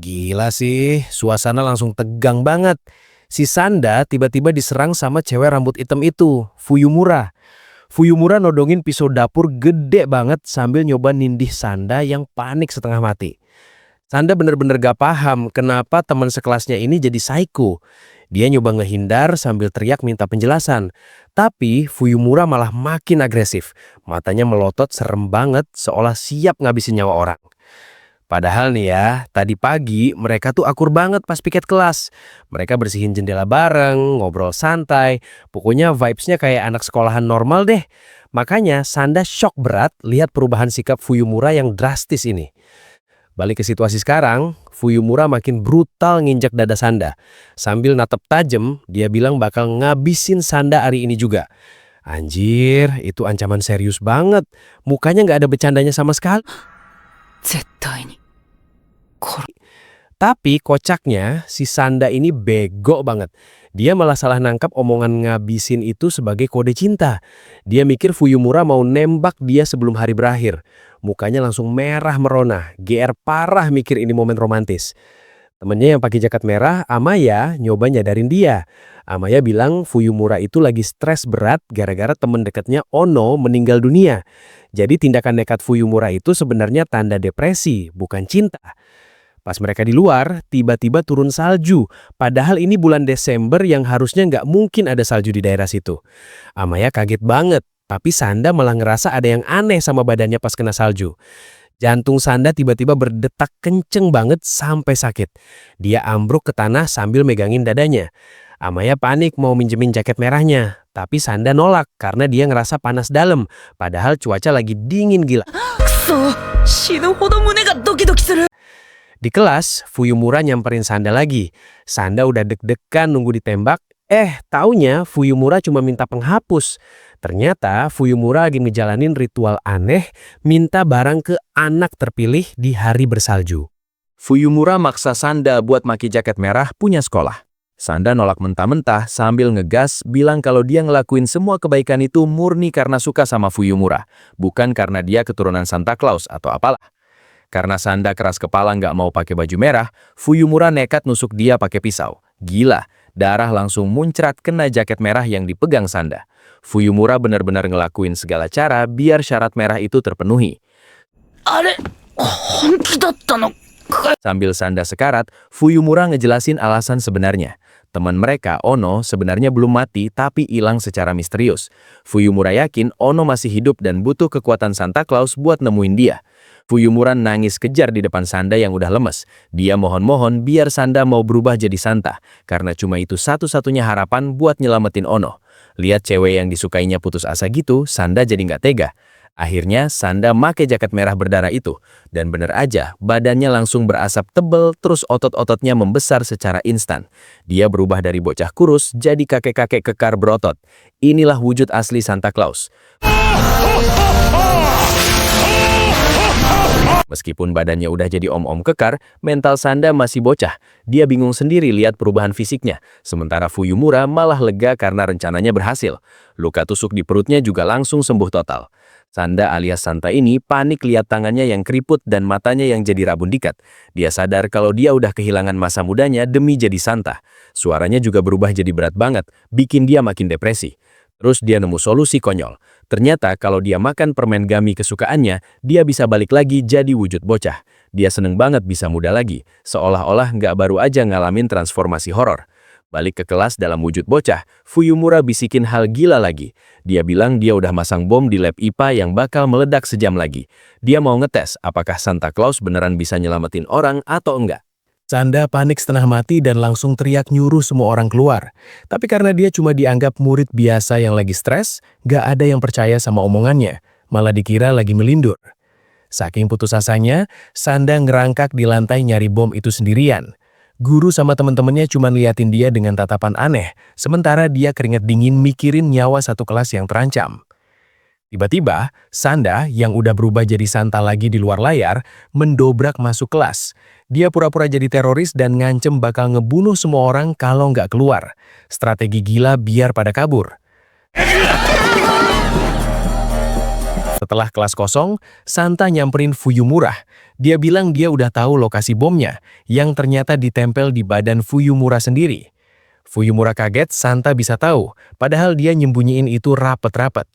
Gila sih, suasana langsung tegang banget. Si Sanda tiba-tiba diserang sama cewek rambut hitam itu, Fuyumura. Fuyumura nodongin pisau dapur gede banget sambil nyoba nindih Sanda yang panik setengah mati. Sanda bener-bener gak paham kenapa teman sekelasnya ini jadi psycho. Dia nyoba ngehindar sambil teriak minta penjelasan. Tapi Fuyumura malah makin agresif. Matanya melotot serem banget seolah siap ngabisin nyawa orang. Padahal nih ya, tadi pagi mereka tuh akur banget pas piket kelas. Mereka bersihin jendela bareng, ngobrol santai. Pokoknya vibes-nya kayak anak sekolahan normal deh. Makanya Sanda shock berat lihat perubahan sikap Fuyumura yang drastis ini. Balik ke situasi sekarang, Fuyumura makin brutal nginjak dada Sanda. Sambil natap tajam, dia bilang bakal ngabisin Sanda hari ini juga. Anjir, itu ancaman serius banget. Mukanya nggak ada bercandanya sama sekali. 絶対に殺 Tapi kocaknya si Sanda ini bego banget. Dia malah salah nangkap omongan ngabisin itu sebagai kode cinta. Dia mikir Fuyumura mau nembak dia sebelum hari berakhir. Mukanya langsung merah merona, GR parah mikir ini momen romantis. Temennya yang pakai jaket merah, Amaya, nyoba nyadarin dia. Amaya bilang Fuyumura itu lagi stres berat gara-gara temen dekatnya Ono meninggal dunia. Jadi tindakan nekat Fuyumura itu sebenarnya tanda depresi, bukan cinta. Pas mereka di luar, tiba-tiba turun salju. Padahal ini bulan Desember yang harusnya nggak mungkin ada salju di daerah situ. Amaya kaget banget, tapi Sanda malah ngerasa ada yang aneh sama badannya pas kena salju. Jantung Sanda tiba-tiba berdetak kenceng banget sampai sakit. Dia ambruk ke tanah sambil megangin dadanya. Amaya panik mau minjemin jaket merahnya, tapi Sanda nolak karena dia ngerasa panas dalam, padahal cuaca lagi dingin gila. くそ死ぬほど胸がドキドキする Di kelas, Fuyumura nyamperin Sanda lagi. Sanda udah deg-degan nunggu ditembak. Taunya Fuyumura cuma minta penghapus. Ternyata Fuyumura lagi ngejalanin ritual aneh, minta barang ke anak terpilih di hari bersalju. Fuyumura maksa Sanda buat maki jaket merah punya sekolah. Sanda nolak mentah-mentah sambil ngegas bilang kalau dia ngelakuin semua kebaikan itu murni karena suka sama Fuyumura, bukan karena dia keturunan Santa Claus atau apalah. Karena Sanda keras kepala nggak mau pakai baju merah, Fuyumura nekat nusuk dia pakai pisau. Gila, darah langsung muncrat kena jaket merah yang dipegang Sanda. Fuyumura benar-benar ngelakuin segala cara biar syarat merah itu terpenuhi. あれ本気だったのか Sambil Sanda sekarat, Fuyumura ngejelasin alasan sebenarnya. Teman mereka, Ono, sebenarnya belum mati tapi hilang secara misterius. Fuyumura yakin Ono masih hidup dan butuh kekuatan Santa Claus buat nemuin dia. Fuyumura nangis kejar di depan Sanda yang udah lemes. Dia mohon-mohon biar Sanda mau berubah jadi Santa, karena cuma itu satu-satunya harapan buat nyelamatin Ono. Lihat cewek yang disukainya putus asa gitu, Sanda jadi nggak tega. Akhirnya Sanda make jaket merah berdarah itu. Dan bener aja, badannya langsung berasap tebel, terus otot-ototnya membesar secara instan. Dia berubah dari bocah kurus jadi kakek-kakek kekar berotot. Inilah wujud asli Santa Claus. Meskipun badannya udah jadi om-om kekar, mental Sanda masih bocah. Dia bingung sendiri lihat perubahan fisiknya. Sementara Fuyumura malah lega karena rencananya berhasil. Luka tusuk di perutnya juga langsung sembuh total. Sanda alias Santa ini panik lihat tangannya yang keriput dan matanya yang jadi rabun dikat. Dia sadar kalau dia udah kehilangan masa mudanya demi jadi Santa. Suaranya juga berubah jadi berat banget, bikin dia makin depresi. Terus dia nemu solusi konyol. Ternyata kalau dia makan permen gummy kesukaannya, dia bisa balik lagi jadi wujud bocah. Dia seneng banget bisa muda lagi, seolah-olah nggak baru aja ngalamin transformasi horor. Balik ke kelas dalam wujud bocah, Fuyumura bisikin hal gila lagi. Dia bilang dia udah masang bom di lab IPA yang bakal meledak sejam lagi. Dia mau ngetes apakah Santa Claus beneran bisa nyelamatin orang atau enggak. Sanda panik setengah mati dan langsung teriak nyuruh semua orang keluar. Tapi karena dia cuma dianggap murid biasa yang lagi stres, gak ada yang percaya sama omongannya, malah dikira lagi melindur. Saking putus asanya, Sanda ngerangkak di lantai nyari bom itu sendirian. Guru sama teman-temannya cuma liatin dia dengan tatapan aneh, sementara dia keringat dingin mikirin nyawa satu kelas yang terancam. Tiba-tiba, Sanda yang udah berubah jadi Santa lagi di luar layar, mendobrak masuk kelas. Dia pura-pura jadi teroris dan ngancem bakal ngebunuh semua orang kalau nggak keluar. Strategi gila biar pada kabur. Setelah kelas kosong, Santa nyamperin Fuyumura. Dia bilang dia udah tahu lokasi bomnya, yang ternyata ditempel di badan Fuyumura sendiri. Fuyumura kaget Santa bisa tahu, padahal dia nyembunyiin itu rapet-rapet.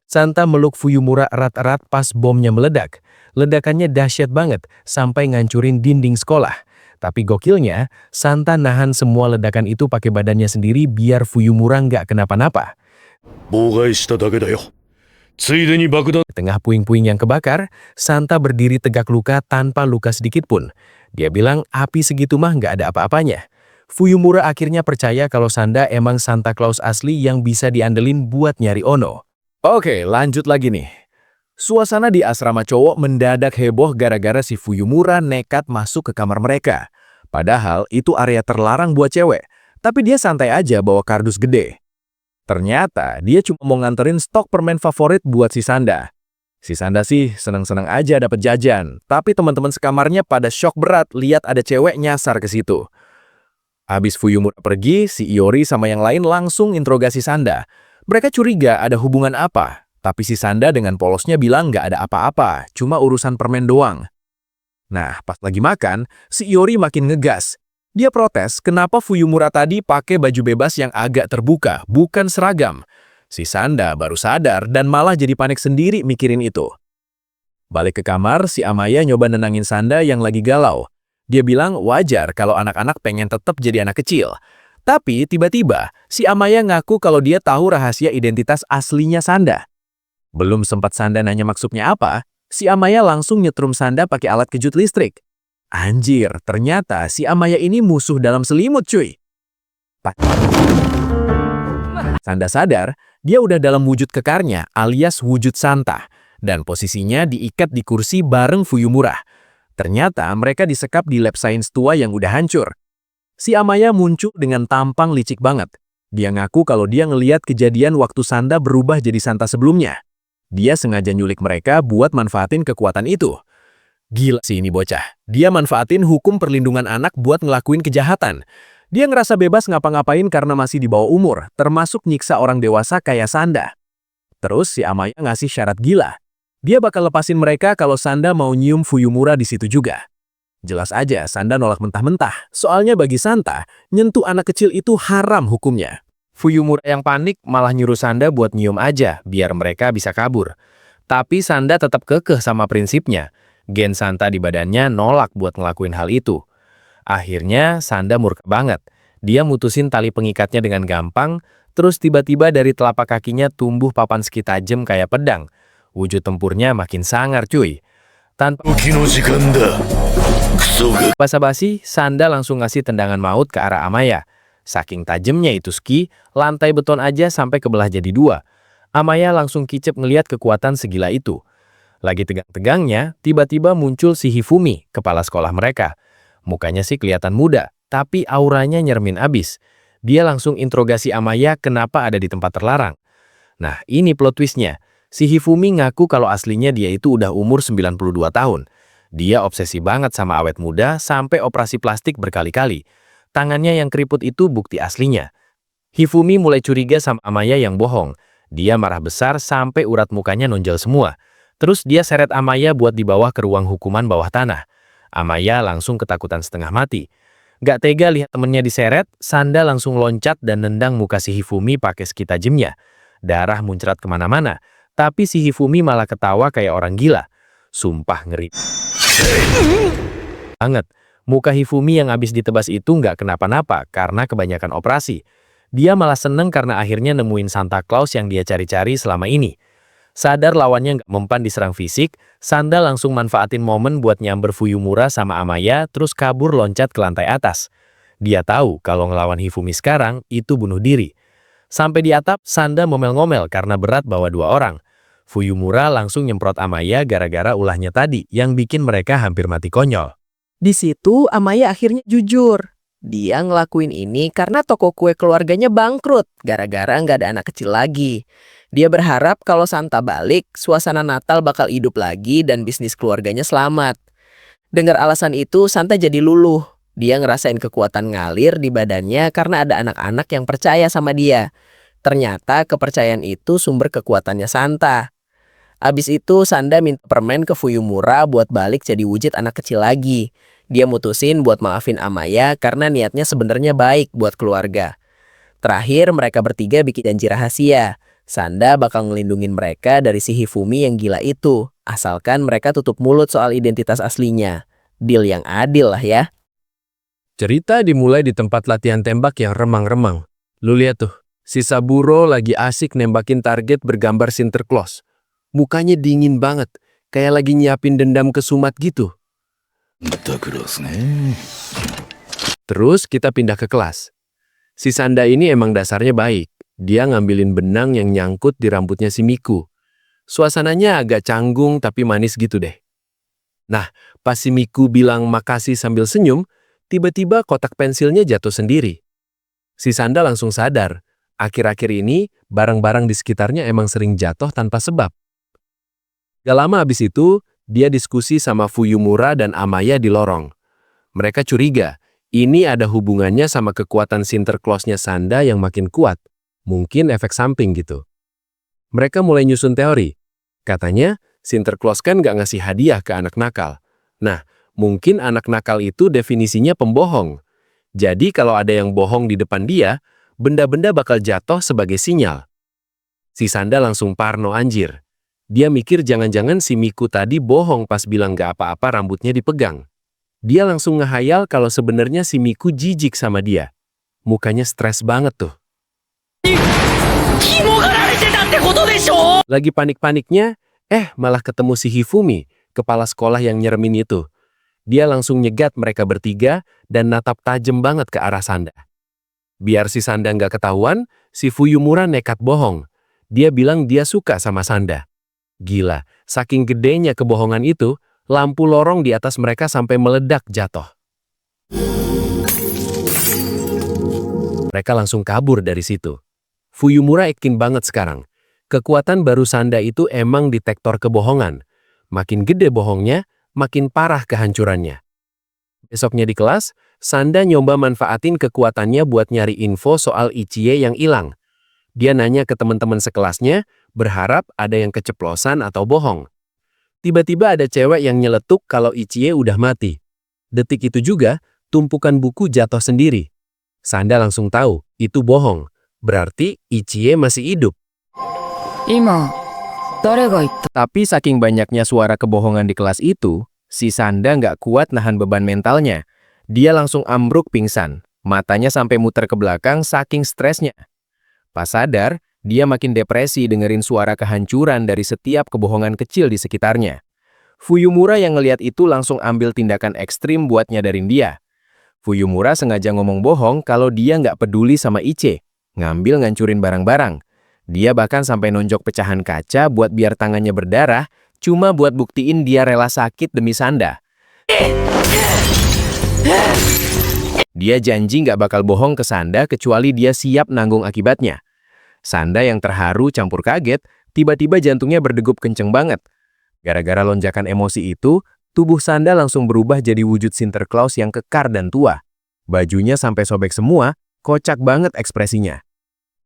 Santa meluk Fuyumura erat-erat pas bomnya meledak. Ledakannya dahsyat banget, sampai ngancurin dinding sekolah. Tapi gokilnya, Santa nahan semua ledakan itu pakai badannya sendiri biar Fuyumura nggak kenapa-napa. 妨害しただけだよ。ついでに爆弾。 Di tengah puing-puing yang kebakar, Santa berdiri tegak luka tanpa luka sedikit pun. Dia bilang api segitu mah nggak ada apa-apanya. Fuyumura akhirnya percaya kalau Sanda emang Santa Claus asli yang bisa diandelin buat nyari Ono. Oke, lanjut lagi nih. Suasana di asrama cowok mendadak heboh gara-gara si Fuyumura nekat masuk ke kamar mereka. Padahal itu area terlarang buat cewek, tapi dia santai aja bawa kardus gede. Ternyata dia cuma mau nganterin stok permen favorit buat si Sanda. Si Sanda sih seneng-seneng aja dapet jajan, tapi teman-teman sekamarnya pada shock berat lihat ada cewek nyasar ke situ. Habis Fuyumura pergi, si Iori sama yang lain langsung interogasi Sanda. Mereka curiga ada hubungan apa, tapi si Sanda dengan polosnya bilang nggak ada apa-apa, cuma urusan permen doang. Nah, pas lagi makan, si Iori makin ngegas. Dia protes kenapa Fuyumura tadi pakai baju bebas yang agak terbuka, bukan seragam. Si Sanda baru sadar dan malah jadi panik sendiri mikirin itu. Balik ke kamar, si Amaya nyoba nenangin Sanda yang lagi galau. Dia bilang wajar kalau anak-anak pengen tetap jadi anak kecil. Tapi tiba-tiba, si Amaya ngaku kalau dia tahu rahasia identitas aslinya Sanda. Belum sempat Sanda nanya maksudnya apa, si Amaya langsung nyetrum Sanda pakai alat kejut listrik. Anjir, ternyata si Amaya ini musuh dalam selimut cuy. Sanda sadar, dia udah dalam wujud kekarnya alias wujud Santa. Dan posisinya diikat di kursi bareng Fuyumura. Ternyata mereka disekap di lab sains tua yang udah hancur. Si Amaya muncul dengan tampang licik banget. Dia ngaku kalau dia ngeliat kejadian waktu Sanda berubah jadi Santa sebelumnya. Dia sengaja nyulik mereka buat manfaatin kekuatan itu. Gila sih ini bocah. Dia manfaatin hukum perlindungan anak buat ngelakuin kejahatan. Dia ngerasa bebas ngapa-ngapain karena masih di bawah umur, termasuk nyiksa orang dewasa kayak Sanda. Terus si Amaya ngasih syarat gila. Dia bakal lepasin mereka kalau Sanda mau nyium Fuyumura di situ juga. Jelas aja Sanda nolak mentah-mentah. Soalnya bagi Santa, nyentuh anak kecil itu haram hukumnya. Fuyumura yang panik malah nyuruh Sanda buat nyium aja biar mereka bisa kabur. Tapi Sanda tetap kekeh sama prinsipnya. Gen Santa di badannya nolak buat ngelakuin hal itu. Akhirnya Sanda murka banget. Dia mutusin tali pengikatnya dengan gampang, terus tiba-tiba dari telapak kakinya tumbuh papan ski tajam kayak pedang. Wujud tempurnya makin sangar cuy. Tanpa 時の時間だ。クソが。 basa-basi, Sanda langsung ngasih tendangan maut ke arah Amaya. Saking tajamnya itu ski, lantai beton aja sampai kebelah jadi dua. Amaya langsung kicep ngeliat kekuatan segila itu. Lagi tegang-tegangnya, tiba-tiba muncul si Hifumi, kepala sekolah mereka. Mukanya sih kelihatan muda, tapi auranya nyermin abis. Dia langsung interogasi Amaya kenapa ada di tempat terlarang. Nah, ini plot twistnya. Si Hifumi ngaku kalau aslinya dia itu udah umur 92 tahun. Dia obsesi banget sama awet muda sampai operasi plastik berkali-kali. Tangannya yang keriput itu bukti aslinya. Hifumi mulai curiga sama Amaya yang bohong. Dia marah besar sampai urat mukanya nonjol semua. Terus dia seret Amaya buat dibawa ke ruang hukuman bawah tanah. Amaya langsung ketakutan setengah mati. Gak tega lihat temennya diseret, Sanda langsung loncat dan nendang muka si Hifumi pakai ski tajamnya. Darah muncrat kemana-mana, tapi si Hifumi malah ketawa kayak orang gila. Sumpah ngeri banget. Muka Hifumi yang habis ditebas itu nggak kenapa-napa karena kebanyakan operasi. Dia malah seneng karena akhirnya nemuin Santa Claus yang dia cari-cari selama ini. Sadar lawannya nggak mempan diserang fisik, Sanda langsung manfaatin momen buat nyamber Fuyumura sama Amaya terus kabur loncat ke lantai atas. Dia tahu kalau ngelawan Hifumi sekarang itu bunuh diri. Sampai di atap, Sanda ngomel-ngomel karena berat bawa dua orang. Fuyumura langsung nyemprot Amaya gara-gara ulahnya tadi yang bikin mereka hampir mati konyol. Di situ Amaya akhirnya jujur. Dia ngelakuin ini karena toko kue keluarganya bangkrut gara-gara nggak ada anak kecil lagi. Dia berharap kalau Santa balik, suasana Natal bakal hidup lagi dan bisnis keluarganya selamat. Dengar alasan itu, Santa jadi luluh. Dia ngerasain kekuatan ngalir di badannya karena ada anak-anak yang percaya sama dia. Ternyata kepercayaan itu sumber kekuatannya Santa. Abis itu Sanda minta permen ke Fuyumura buat balik jadi wujud anak kecil lagi. Dia mutusin buat maafin Amaya karena niatnya sebenarnya baik buat keluarga. Terakhir mereka bertiga bikin janji rahasia. Sanda bakal ngelindungin mereka dari si Hifumi yang gila itu, asalkan mereka tutup mulut soal identitas aslinya. Deal yang adil lah ya. Cerita dimulai di tempat latihan tembak yang remang-remang. Lu lihat tuh, si Saburo lagi asik nembakin target bergambar Sinterklas. Mukanya dingin banget, kayak lagi nyiapin dendam kesumat gitu. だからですね。 Terus kita pindah ke kelas. Si Sanda ini emang dasarnya baik. Dia ngambilin benang yang nyangkut di rambutnya si Miku. Suasananya agak canggung tapi manis gitu deh. Nah, pas si Miku bilang makasih sambil senyum, tiba-tiba kotak pensilnya jatuh sendiri. Si Sanda langsung sadar, akhir-akhir ini barang-barang di sekitarnya emang sering jatuh tanpa sebab. Gak lama abis itu, dia diskusi sama Fuyumura dan Amaya di lorong. Mereka curiga, ini ada hubungannya sama kekuatan Sinterklasnya Sanda yang makin kuat. Mungkin efek samping gitu. Mereka mulai nyusun teori. Katanya, Sinterklas kan gak ngasih hadiah ke anak nakal. Nah, mungkin anak nakal itu definisinya pembohong. Jadi kalau ada yang bohong di depan dia, benda-benda bakal jatuh sebagai sinyal. Si Sanda langsung parno anjir. Dia mikir jangan-jangan si Miku tadi bohong pas bilang gak apa-apa rambutnya dipegang. Dia langsung ngehayal kalau sebenarnya si Miku jijik sama dia. Mukanya stres banget tuh. Lagi panik-paniknya, malah ketemu si Hifumi, kepala sekolah yang nyeremin itu. Dia langsung nyegat mereka bertiga dan natap tajam banget ke arah Sanda. Biar si Sanda nggak ketahuan, si Fuyumura nekat bohong. Dia bilang dia suka sama Sanda. Gila, saking gedenya kebohongan itu, lampu lorong di atas mereka sampai meledak jatuh. Mereka langsung kabur dari situ. Fuyumura yakin banget sekarang. Kekuatan baru Sanda itu emang detektor kebohongan. Makin gede bohongnya, makin parah kehancurannya. Besoknya di kelas, Sanda nyoba manfaatin kekuatannya buat nyari info soal Ichie yang hilang. Dia nanya ke teman-teman sekelasnya, berharap ada yang keceplosan atau bohong. Tiba-tiba ada cewek yang nyeletuk kalau Ichie udah mati. Detik itu juga, tumpukan buku jatuh sendiri. Sanda langsung tahu, itu bohong. Berarti Ichie masih hidup. Tapi saking banyaknya suara kebohongan di kelas itu, si Sanda nggak kuat nahan beban mentalnya. Dia langsung ambruk pingsan. Matanya sampai muter ke belakang saking stresnya. Pas sadar, dia makin depresi dengerin suara kehancuran dari setiap kebohongan kecil di sekitarnya. Fuyumura yang ngelihat itu langsung ambil tindakan ekstrim buat nyadarin dia. Fuyumura sengaja ngomong bohong kalau dia nggak peduli sama Ichie, ngambil ngancurin barang-barang. Dia bahkan sampai nonjok pecahan kaca buat biar tangannya berdarah, cuma buat buktiin dia rela sakit demi Sanda. Dia janji nggak bakal bohong ke Sanda kecuali dia siap nanggung akibatnya. Sanda yang terharu campur kaget, tiba-tiba jantungnya berdegup kenceng banget. Gara-gara lonjakan emosi itu, tubuh Sanda langsung berubah jadi wujud Sinterklas yang kekar dan tua. Bajunya sampai sobek semua, kocak banget ekspresinya.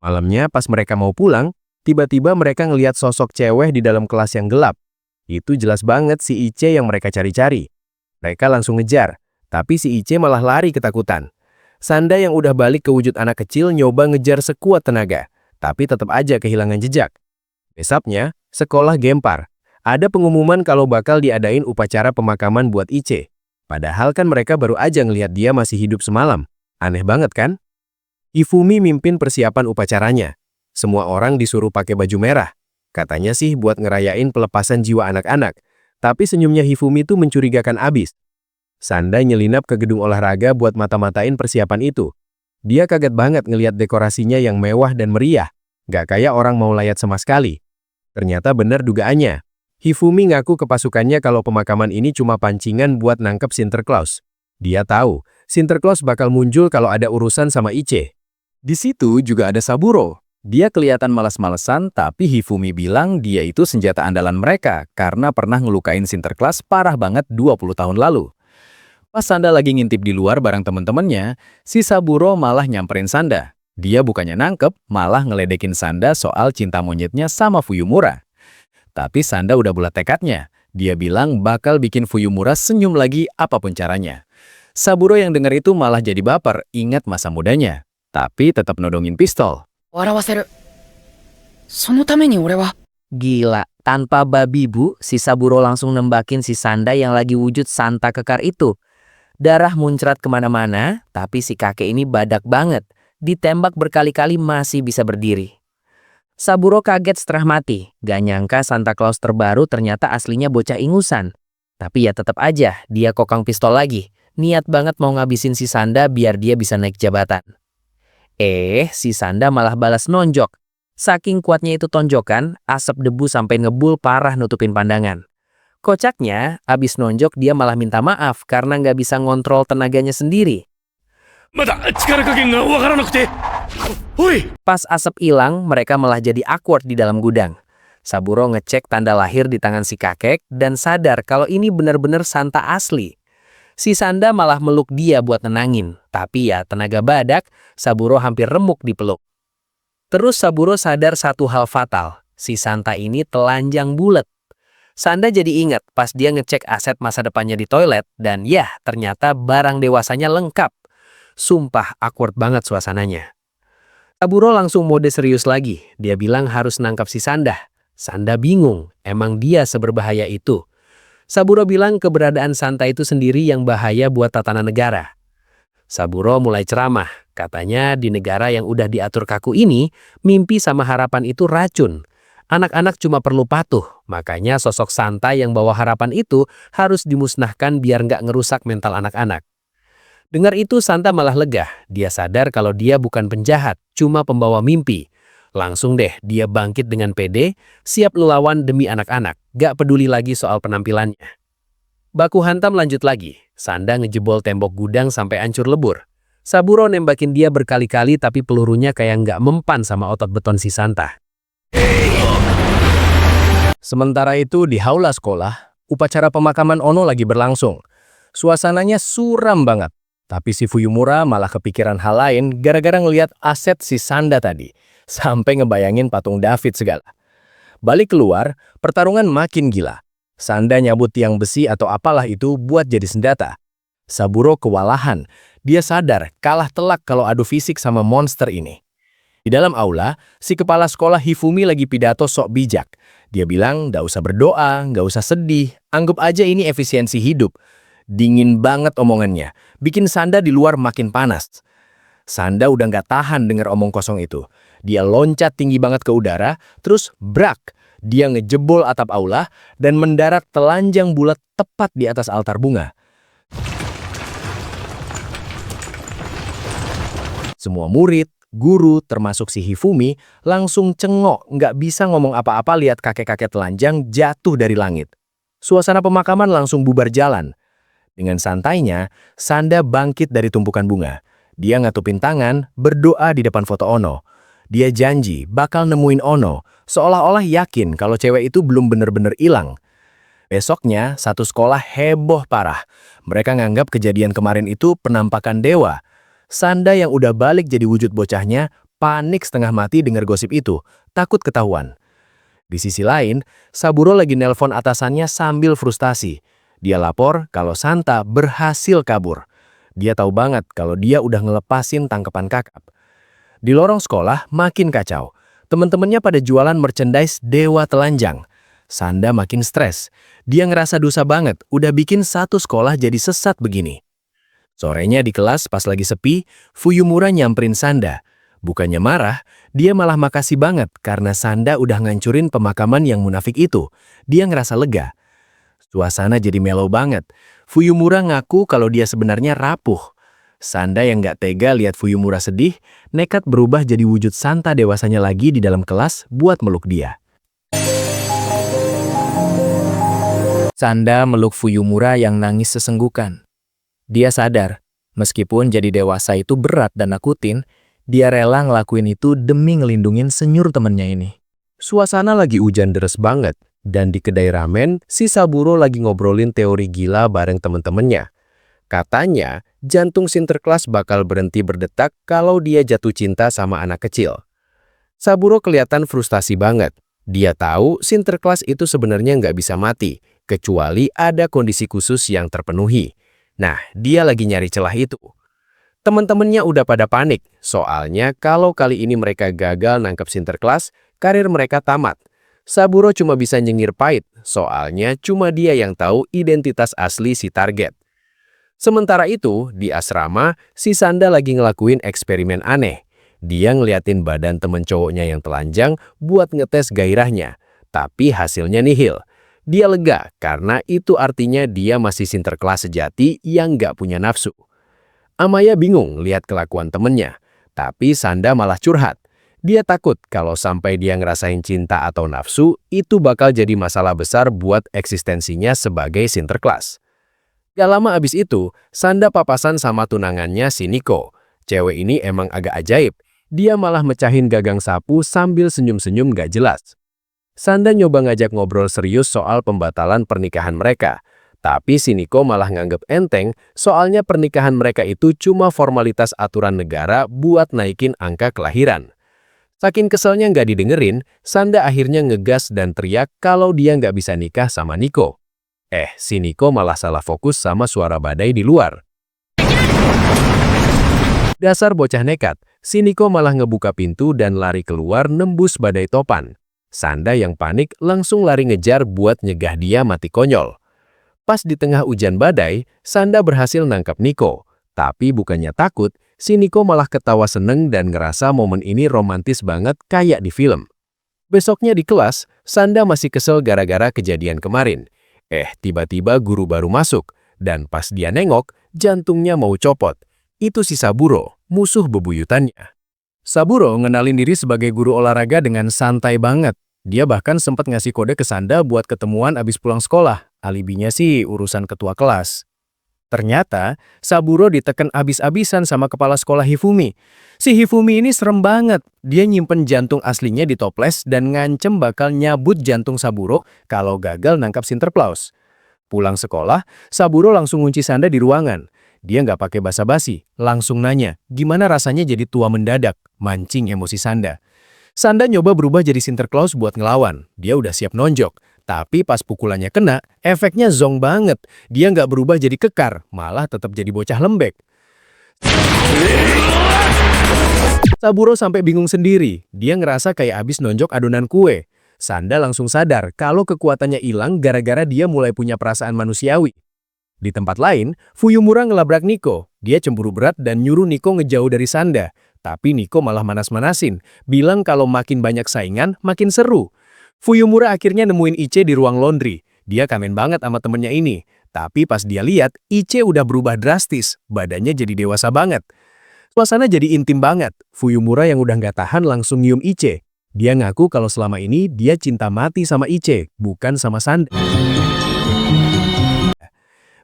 Malamnya pas mereka mau pulang, tiba-tiba mereka ngelihat sosok cewek di dalam kelas yang gelap. Itu jelas banget si Ichie yang mereka cari-cari. Mereka langsung ngejar, tapi si Ichie malah lari ketakutan. Sanda yang udah balik ke wujud anak kecil nyoba ngejar sekuat tenaga, tapi tetap aja kehilangan jejak. Besoknya, sekolah gempar. Ada pengumuman kalau bakal diadain upacara pemakaman buat Ichie. Padahal kan mereka baru aja ngelihat dia masih hidup semalam. Aneh banget kan? Hifumi mimpin persiapan upacaranya. Semua orang disuruh pakai baju merah. Katanya sih buat ngerayain pelepasan jiwa anak-anak. Tapi senyumnya Hifumi tuh mencurigakan abis. Sanda nyelinap ke gedung olahraga buat mata-matain persiapan itu. Dia kaget banget ngelihat dekorasinya yang mewah dan meriah. Gak kayak orang mau layat sama sekali. Ternyata benar dugaannya. Hifumi ngaku ke pasukannya kalau pemakaman ini cuma pancingan buat nangkep Sinterklas. Dia tahu, Sinterklas bakal muncul kalau ada urusan sama Ichie. Di situ juga ada Saburo. Dia kelihatan malas-malesan, tapi Hifumi bilang dia itu senjata andalan mereka karena pernah ngelukain Sinterklas parah banget 20 tahun lalu. Pas Sanda lagi ngintip di luar bareng temen-temennya, si Saburo malah nyamperin Sanda. Dia bukannya nangkep, malah ngeledekin Sanda soal cinta monyetnya sama Fuyumura. Tapi Sanda udah bulat tekadnya. Dia bilang bakal bikin Fuyumura senyum lagi apapun caranya. Saburo yang dengar itu malah jadi baper, ingat masa mudanya. Tapi tetap nodongin pistol. 笑わせる。そのために俺は。 Gila, tanpa babi bu, si Saburo langsung nembakin si Sanda yang lagi wujud Santa kekar itu. Darah muncrat kemana-mana, tapi si kakek ini badak banget. Ditembak berkali-kali masih bisa berdiri. Saburo kaget setengah mati. Gak nyangka Santa Claus terbaru ternyata aslinya bocah ingusan. Tapi ya tetap aja, dia kokang pistol lagi. Niat banget mau ngabisin si Sanda biar dia bisa naik jabatan. Si Sanda malah balas nonjok. Saking kuatnya itu tonjokan, asap debu sampai ngebul parah nutupin pandangan. Kocaknya, abis nonjok dia malah minta maaf karena nggak bisa ngontrol tenaganya sendiri. まだ力加減がわからなくて。おい Pas asap hilang, mereka malah jadi awkward di dalam gudang. Saburo ngecek tanda lahir di tangan si kakek dan sadar kalau ini benar-benar Santa asli. Si Sanda malah meluk dia buat nenangin. Tapi ya tenaga badak, Saburo hampir remuk di peluk. Terus Saburo sadar satu hal fatal. Si Santa ini telanjang bulat. Sanda jadi ingat pas dia ngecek aset masa depannya di toilet dan ya ternyata barang dewasanya lengkap. Sumpah awkward banget suasananya. Saburo langsung mode serius lagi. Dia bilang harus nangkap si Sanda. Sanda bingung, emang dia seberbahaya itu. Saburo bilang keberadaan Santa itu sendiri yang bahaya buat tatanan negara. Saburo mulai ceramah. Katanya di negara yang udah diatur kaku ini, mimpi sama harapan itu racun. Anak-anak cuma perlu patuh, makanya sosok Santa yang bawa harapan itu harus dimusnahkan biar nggak ngerusak mental anak-anak. Dengar itu Santa malah lega. Dia sadar kalau dia bukan penjahat, cuma pembawa mimpi. Langsung deh dia bangkit dengan pede, siap melawan demi anak-anak, gak peduli lagi soal penampilannya. Baku hantam lanjut lagi. Sanda ngejebol tembok gudang sampai hancur lebur. Saburo nembakin dia berkali-kali tapi pelurunya kayak nggak mempan sama otot beton si Santa. Sementara itu di haula sekolah, upacara pemakaman Ono lagi berlangsung. Suasananya suram banget. Tapi si Fuyumura malah kepikiran hal lain gara-gara ngelihat aset si Sanda tadi. Sampai ngebayangin patung David segala. Balik keluar, pertarungan makin gila. Sanda nyabut tiang besi atau apalah itu buat jadi senjata. Saburo kewalahan. Dia sadar kalah telak kalau adu fisik sama monster ini. Di dalam aula, si kepala sekolah Hifumi lagi pidato sok bijak. Dia bilang nggak usah berdoa, nggak usah sedih, anggap aja ini efisiensi hidup. Dingin banget omongannya, bikin Sanda di luar makin panas. Sanda udah nggak tahan denger omong kosong itu. Dia loncat tinggi banget ke udara, terus brak. Dia ngejebol atap aula dan mendarat telanjang bulat tepat di atas altar bunga. Semua murid, guru, termasuk si Hifumi, langsung cengok, nggak bisa ngomong apa-apa lihat kakek-kakek telanjang jatuh dari langit. Suasana pemakaman langsung bubar jalan. Dengan santainya, Sanda bangkit dari tumpukan bunga. Dia ngatupin tangan, berdoa di depan foto Ono. Dia janji bakal nemuin Ono, seolah-olah yakin kalau cewek itu belum bener-bener hilang. Besoknya, satu sekolah heboh parah. Mereka nganggap kejadian kemarin itu penampakan dewa. Sanda yang udah balik jadi wujud bocahnya, panik setengah mati dengar gosip itu, takut ketahuan. Di sisi lain, Saburo lagi nelpon atasannya sambil frustasi. Dia lapor kalau Santa berhasil kabur. Dia tahu banget kalau dia udah ngelepasin tangkapan kakap. Di lorong sekolah makin kacau. Teman-temannya pada jualan merchandise Dewa Telanjang. Sanda makin stres. Dia ngerasa dosa banget, udah bikin satu sekolah jadi sesat begini. Sorenya di kelas pas lagi sepi, Fuyumura nyamperin Sanda. Bukannya marah, dia malah makasih banget karena Sanda udah ngancurin pemakaman yang munafik itu. Dia ngerasa lega. Suasana jadi mellow banget. Fuyumura ngaku kalau dia sebenarnya rapuh. Sanda yang nggak tega lihat Fuyumura sedih, nekat berubah jadi wujud Santa dewasanya lagi di dalam kelas buat meluk dia. Sanda meluk Fuyumura yang nangis sesenggukan. Dia sadar, meskipun jadi dewasa itu berat dan nakutin, dia rela ngelakuin itu demi ngelindungin senyur temennya ini. Suasana lagi hujan deres banget, dan di kedai ramen, si Saburo lagi ngobrolin teori gila bareng temen-temennya. Katanya, jantung Sinterklas bakal berhenti berdetak kalau dia jatuh cinta sama anak kecil. Saburo kelihatan frustasi banget. Dia tahu Sinterklas itu sebenarnya nggak bisa mati, kecuali ada kondisi khusus yang terpenuhi. Nah, dia lagi nyari celah itu. Teman-temannya udah pada panik, soalnya kalau kali ini mereka gagal nangkep Sinterklas, karir mereka tamat. Saburo cuma bisa nyengir pahit, soalnya cuma dia yang tahu identitas asli si target. Sementara itu, di asrama, si Sanda lagi ngelakuin eksperimen aneh. Dia ngeliatin badan temen cowoknya yang telanjang buat ngetes gairahnya, tapi hasilnya nihil. Dia lega karena itu artinya dia masih Sinterklas sejati yang nggak punya nafsu. Amaya bingung lihat kelakuan temennya, tapi Sanda malah curhat. Dia takut kalau sampai dia ngerasain cinta atau nafsu, itu bakal jadi masalah besar buat eksistensinya sebagai Sinterklas. Gak lama abis itu, Sanda papasan sama tunangannya si Nico. Cewek ini emang agak ajaib. Dia malah mecahin gagang sapu sambil senyum-senyum gak jelas. Sanda nyoba ngajak ngobrol serius soal pembatalan pernikahan mereka. Tapi si Nico malah nganggep enteng, soalnya pernikahan mereka itu cuma formalitas aturan negara buat naikin angka kelahiran. Saking keselnya nggak didengerin, Sanda akhirnya ngegas dan teriak kalau dia nggak bisa nikah sama Nico. Si Nico malah salah fokus sama suara badai di luar. Dasar bocah nekat, si Nico malah ngebuka pintu dan lari keluar nembus badai topan. Sanda yang panik langsung lari ngejar buat nyegah dia mati konyol. Pas di tengah hujan badai, Sanda berhasil nangkap Nico. Tapi bukannya takut, si Nico malah ketawa seneng dan ngerasa momen ini romantis banget kayak di film. Besoknya di kelas, Sanda masih kesel gara-gara kejadian kemarin. Tiba-tiba guru baru masuk, dan pas dia nengok, jantungnya mau copot. Itu si Saburo, musuh bebuyutannya. Saburo ngenalin diri sebagai guru olahraga dengan santai banget. Dia bahkan sempat ngasih kode ke Sanda buat ketemuan abis pulang sekolah. Alibinya sih urusan ketua kelas. Ternyata, Saburo diteken abis-abisan sama kepala sekolah Hifumi. Si Hifumi ini serem banget. Dia nyimpen jantung aslinya di toples dan ngancem bakal nyabut jantung Saburo kalau gagal nangkap Sinterklaus. Pulang sekolah, Saburo langsung ngunci Sanda di ruangan. Dia nggak pakai basa-basi, langsung nanya, gimana rasanya jadi tua mendadak, mancing emosi Sanda. Sanda nyoba berubah jadi Sinterklaus buat ngelawan. Dia udah siap nonjok. Tapi pas pukulannya kena, efeknya zong banget. Dia nggak berubah jadi kekar, malah tetap jadi bocah lembek. Saburo sampai bingung sendiri. Dia ngerasa kayak abis nonjok adonan kue. Sanda langsung sadar kalau kekuatannya hilang gara-gara dia mulai punya perasaan manusiawi. Di tempat lain, Fuyumura ngelabrak Nico. Dia cemburu berat dan nyuruh Nico ngejauh dari Sanda. Tapi Nico malah manas-manasin, bilang kalau makin banyak saingan, makin seru. Fuyumura akhirnya nemuin Iche di ruang laundry. Dia kangen banget sama temennya ini. Tapi pas dia lihat, Iche udah berubah drastis. Badannya jadi dewasa banget. Suasana jadi intim banget. Fuyumura yang udah nggak tahan langsung nyium Iche. Dia ngaku kalau selama ini dia cinta mati sama Iche, bukan sama Sanda.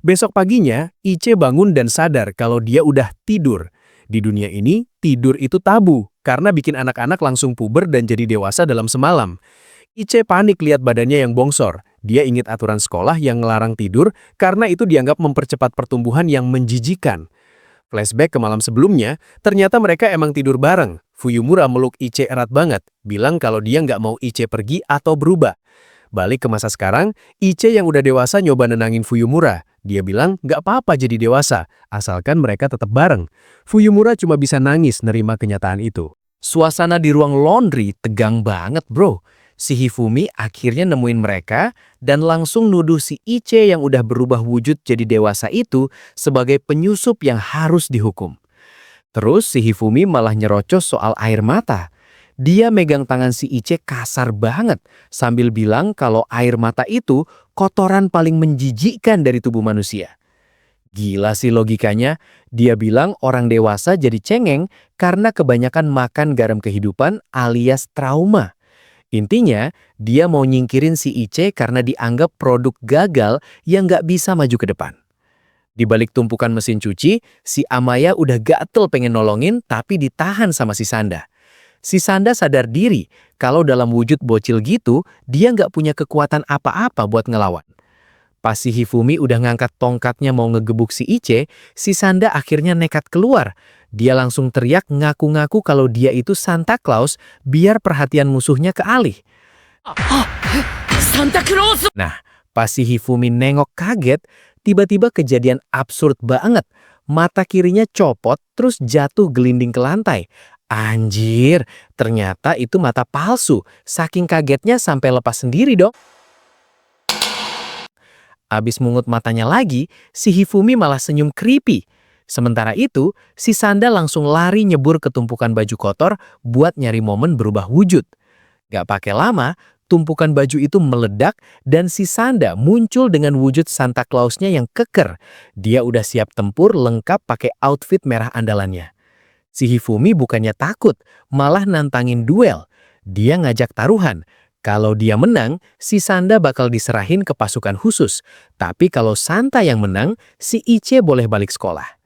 Besok paginya, Iche bangun dan sadar kalau dia udah tidur. Di dunia ini, tidur itu tabu, karena bikin anak-anak langsung puber dan jadi dewasa dalam semalam. Iche panik lihat badannya yang bongsor. Dia ingat aturan sekolah yang ngelarang tidur karena itu dianggap mempercepat pertumbuhan yang menjijikan. Flashback ke malam sebelumnya, ternyata mereka emang tidur bareng. Fuyumura meluk Iche erat banget, bilang kalau dia nggak mau Iche pergi atau berubah. Balik ke masa sekarang, Iche yang udah dewasa nyoba nenangin Fuyumura. Dia bilang nggak apa-apa jadi dewasa, asalkan mereka tetap bareng. Fuyumura cuma bisa nangis nerima kenyataan itu. Suasana di ruang laundry tegang banget, bro. Si Hifumi akhirnya nemuin mereka dan langsung nuduh si Iche yang udah berubah wujud jadi dewasa itu sebagai penyusup yang harus dihukum. Terus si Hifumi malah nyerocos soal air mata. Dia megang tangan si Iche kasar banget sambil bilang kalau air mata itu kotoran paling menjijikkan dari tubuh manusia. Gila sih logikanya, dia bilang orang dewasa jadi cengeng karena kebanyakan makan garam kehidupan alias trauma. Intinya, dia mau nyingkirin si Iche karena dianggap produk gagal yang nggak bisa maju ke depan. Di balik tumpukan mesin cuci, si Amaya udah gatel pengen nolongin tapi ditahan sama si Sanda. Si Sanda sadar diri kalau dalam wujud bocil gitu, dia nggak punya kekuatan apa-apa buat ngelawan. Pas si Hifumi udah ngangkat tongkatnya mau ngegebuk si Iche, si Sanda akhirnya nekat keluar. Dia langsung teriak ngaku-ngaku kalau dia itu Santa Claus biar perhatian musuhnya kealih. Santa Claus! Nah, pas si Hifumi nengok kaget, tiba-tiba kejadian absurd banget. Mata kirinya copot, terus jatuh gelinding ke lantai. Anjir, ternyata itu mata palsu. Saking kagetnya sampai lepas sendiri dong. Abis mungut matanya lagi, si Hifumi malah senyum creepy. Sementara itu, si Sanda langsung lari nyebur ke tumpukan baju kotor buat nyari momen berubah wujud. Gak pakai lama, tumpukan baju itu meledak dan si Sanda muncul dengan wujud Santa Claus-nya yang keker. Dia udah siap tempur lengkap pakai outfit merah andalannya. Si Hifumi bukannya takut, malah nantangin duel. Dia ngajak taruhan. Kalau dia menang, si Sanda bakal diserahin ke pasukan khusus. Tapi kalau Santa yang menang, si Iche boleh balik sekolah.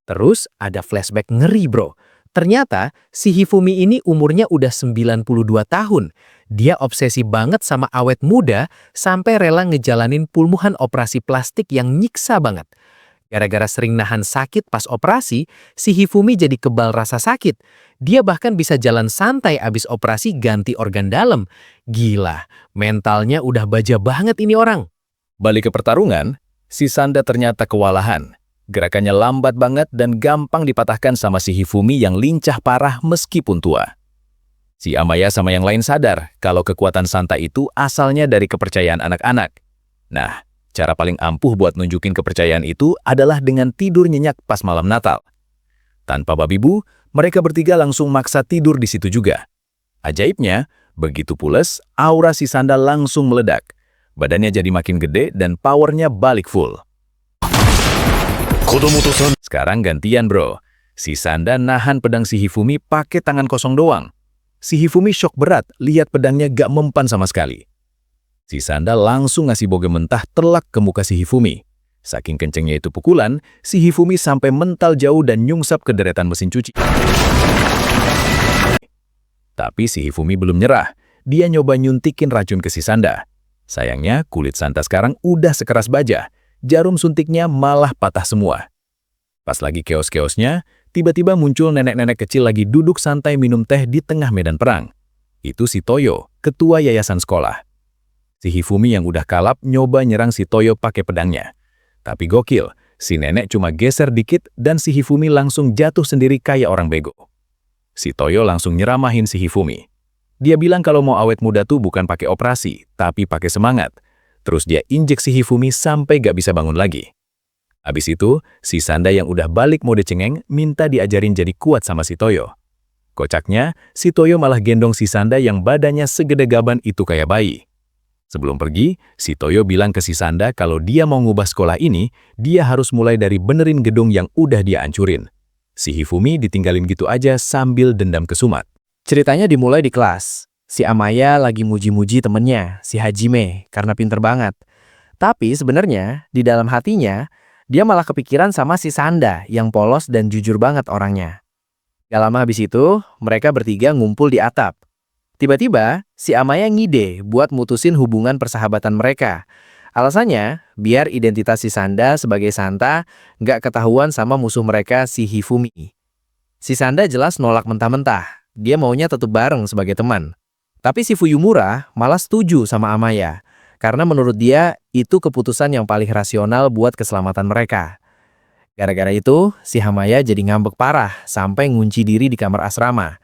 Terus ada flashback ngeri bro. Ternyata si Hifumi ini umurnya udah 92 tahun. Dia obsesi banget sama awet muda sampai rela ngejalanin puluhan operasi plastik yang nyiksa banget. Gara-gara sering nahan sakit pas operasi, si Hifumi jadi kebal rasa sakit. Dia bahkan bisa jalan santai abis operasi ganti organ dalam. Gila, mentalnya udah baja banget ini orang. Balik ke pertarungan, si Sanda ternyata kewalahan. Gerakannya lambat banget dan gampang dipatahkan sama si Hifumi yang lincah parah meskipun tua. Si Amaya sama yang lain sadar kalau kekuatan Santa itu asalnya dari kepercayaan anak-anak. Nah, cara paling ampuh buat nunjukin kepercayaan itu adalah dengan tidur nyenyak pas malam Natal. Tanpa babi bu, mereka bertiga langsung maksa tidur di situ juga. Ajaibnya, begitu pules, aura si Sanda langsung meledak. Badannya jadi makin gede dan powernya balik full. Sekarang gantian bro. Si Sanda nahan pedang si Hifumi pakai tangan kosong doang. Si Hifumi shock berat lihat pedangnya gak mempan sama sekali. Si Sanda langsung ngasih boge mentah telak ke muka si Hifumi. Saking kencengnya itu pukulan, si Hifumi sampai mental jauh dan nyungsap ke deretan mesin cuci. Tapi si Hifumi belum nyerah. Dia nyoba nyuntikin racun ke si Sanda. Sayangnya kulit Santa sekarang udah sekeras baja. Jarum suntiknya malah patah semua. Pas lagi keos-keosnya, tiba-tiba muncul nenek-nenek kecil lagi duduk santai minum teh di tengah medan perang. Itu si Toyo, ketua yayasan sekolah. Si Hifumi yang udah kalap nyoba nyerang si Toyo pakai pedangnya. Tapi gokil, si nenek cuma geser dikit dan si Hifumi langsung jatuh sendiri kayak orang bego. Si Toyo langsung nyeramahin si Hifumi. Dia bilang kalau mau awet muda tuh bukan pakai operasi, tapi pakai semangat. Terus dia injek si Hifumi sampai gak bisa bangun lagi. Habis itu, si Sanda yang udah balik mode cengeng minta diajarin jadi kuat sama si Toyo. Kocaknya, si Toyo malah gendong si Sanda yang badannya segede gaban itu kayak bayi. Sebelum pergi, si Toyo bilang ke si Sanda kalau dia mau ngubah sekolah ini, dia harus mulai dari benerin gedung yang udah dia hancurin. Si Hifumi ditinggalin gitu aja sambil dendam kesumat. Ceritanya dimulai di kelas. Si Amaya lagi muji-muji temennya, si Hajime, karena pinter banget. Tapi sebenarnya, di dalam hatinya, dia malah kepikiran sama si Sanda yang polos dan jujur banget orangnya. Gak lama habis itu, mereka bertiga ngumpul di atap. Tiba-tiba, si Amaya ngide buat mutusin hubungan persahabatan mereka. Alasannya, biar identitas si Sanda sebagai Santa gak ketahuan sama musuh mereka si Hifumi. Si Sanda jelas nolak mentah-mentah. Dia maunya tetap bareng sebagai teman. Tapi si Fuyumura malah setuju sama Amaya, karena menurut dia itu keputusan yang paling rasional buat keselamatan mereka. Gara-gara itu, si Amaya jadi ngambek parah sampai ngunci diri di kamar asrama.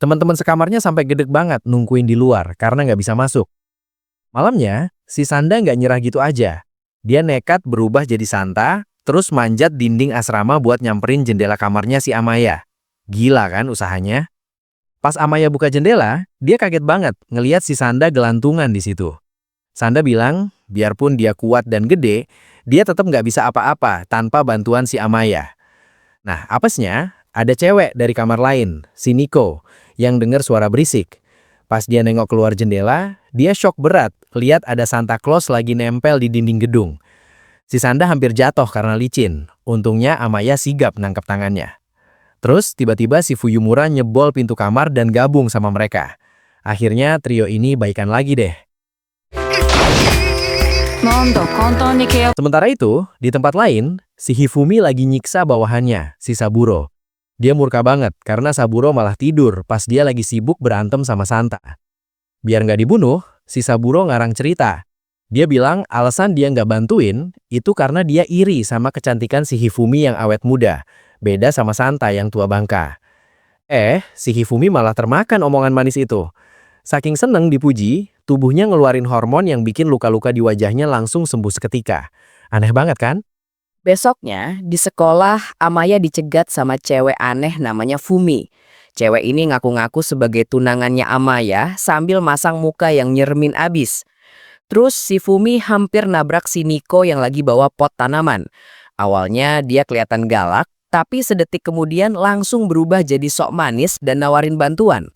Teman-teman sekamarnya sampai gedeg banget nungguin di luar karena nggak bisa masuk. Malamnya, si Sanda nggak nyerah gitu aja. Dia nekat berubah jadi Santa, terus manjat dinding asrama buat nyamperin jendela kamarnya si Amaya. Gila kan usahanya? Pas Amaya buka jendela, dia kaget banget ngelihat si Sanda gelantungan di situ. Sanda bilang, biarpun dia kuat dan gede, dia tetap nggak bisa apa-apa tanpa bantuan si Amaya. Nah, apesnya, ada cewek dari kamar lain, si Nico, yang dengar suara berisik. Pas dia nengok keluar jendela, dia shock berat lihat ada Santa Claus lagi nempel di dinding gedung. Si Sanda hampir jatuh karena licin. Untungnya Amaya sigap nangkep tangannya. Terus tiba-tiba si Fuyumura nyebol pintu kamar dan gabung sama mereka. Akhirnya trio ini baikan lagi deh. Sementara itu, di tempat lain, si Hifumi lagi nyiksa bawahannya, si Saburo. Dia murka banget karena Saburo malah tidur pas dia lagi sibuk berantem sama Santa. Biar nggak dibunuh, si Saburo ngarang cerita. Dia bilang alasan dia nggak bantuin itu karena dia iri sama kecantikan si Hifumi yang awet muda. Beda sama Santa yang tua bangka. Si Hifumi malah termakan omongan manis itu. Saking seneng dipuji, tubuhnya ngeluarin hormon yang bikin luka-luka di wajahnya langsung sembuh seketika. Aneh banget kan? Besoknya, di sekolah, Amaya dicegat sama cewek aneh namanya Fumi. Cewek ini ngaku-ngaku sebagai tunangannya Amaya sambil masang muka yang nyermin abis. Terus si Fumi hampir nabrak si Niko yang lagi bawa pot tanaman. Awalnya dia kelihatan galak, tapi sedetik kemudian langsung berubah jadi sok manis dan nawarin bantuan.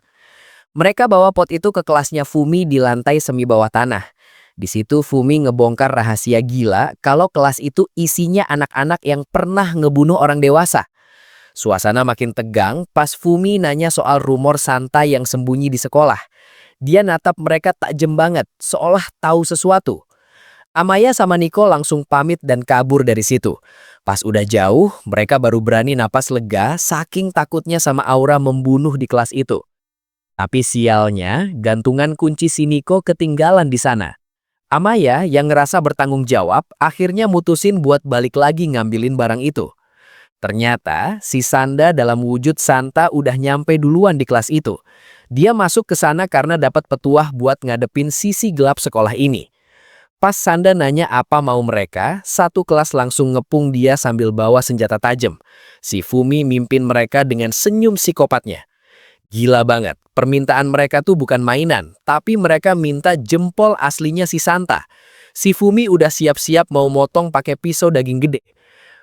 Mereka bawa pot itu ke kelasnya Fumi di lantai semi bawah tanah. Di situ Fumi ngebongkar rahasia gila kalau kelas itu isinya anak-anak yang pernah ngebunuh orang dewasa. Suasana makin tegang pas Fumi nanya soal rumor Santa yang sembunyi di sekolah. Dia natap mereka takjem banget, seolah tahu sesuatu. Amaya sama Niko langsung pamit dan kabur dari situ. Pas udah jauh, mereka baru berani napas lega saking takutnya sama aura membunuh di kelas itu. Tapi sialnya, gantungan kunci si Niko ketinggalan di sana. Amaya yang ngerasa bertanggung jawab akhirnya mutusin buat balik lagi ngambilin barang itu. Ternyata si Sanda dalam wujud Santa udah nyampe duluan di kelas itu. Dia masuk ke sana karena dapat petuah buat ngadepin sisi gelap sekolah ini. Pas Sanda nanya apa mau mereka, satu kelas langsung ngepung dia sambil bawa senjata tajam. Si Fumi mimpin mereka dengan senyum psikopatnya. Gila banget, permintaan mereka tuh bukan mainan, tapi mereka minta jempol aslinya si Santa. Si Fumi udah siap-siap mau motong pakai pisau daging gede.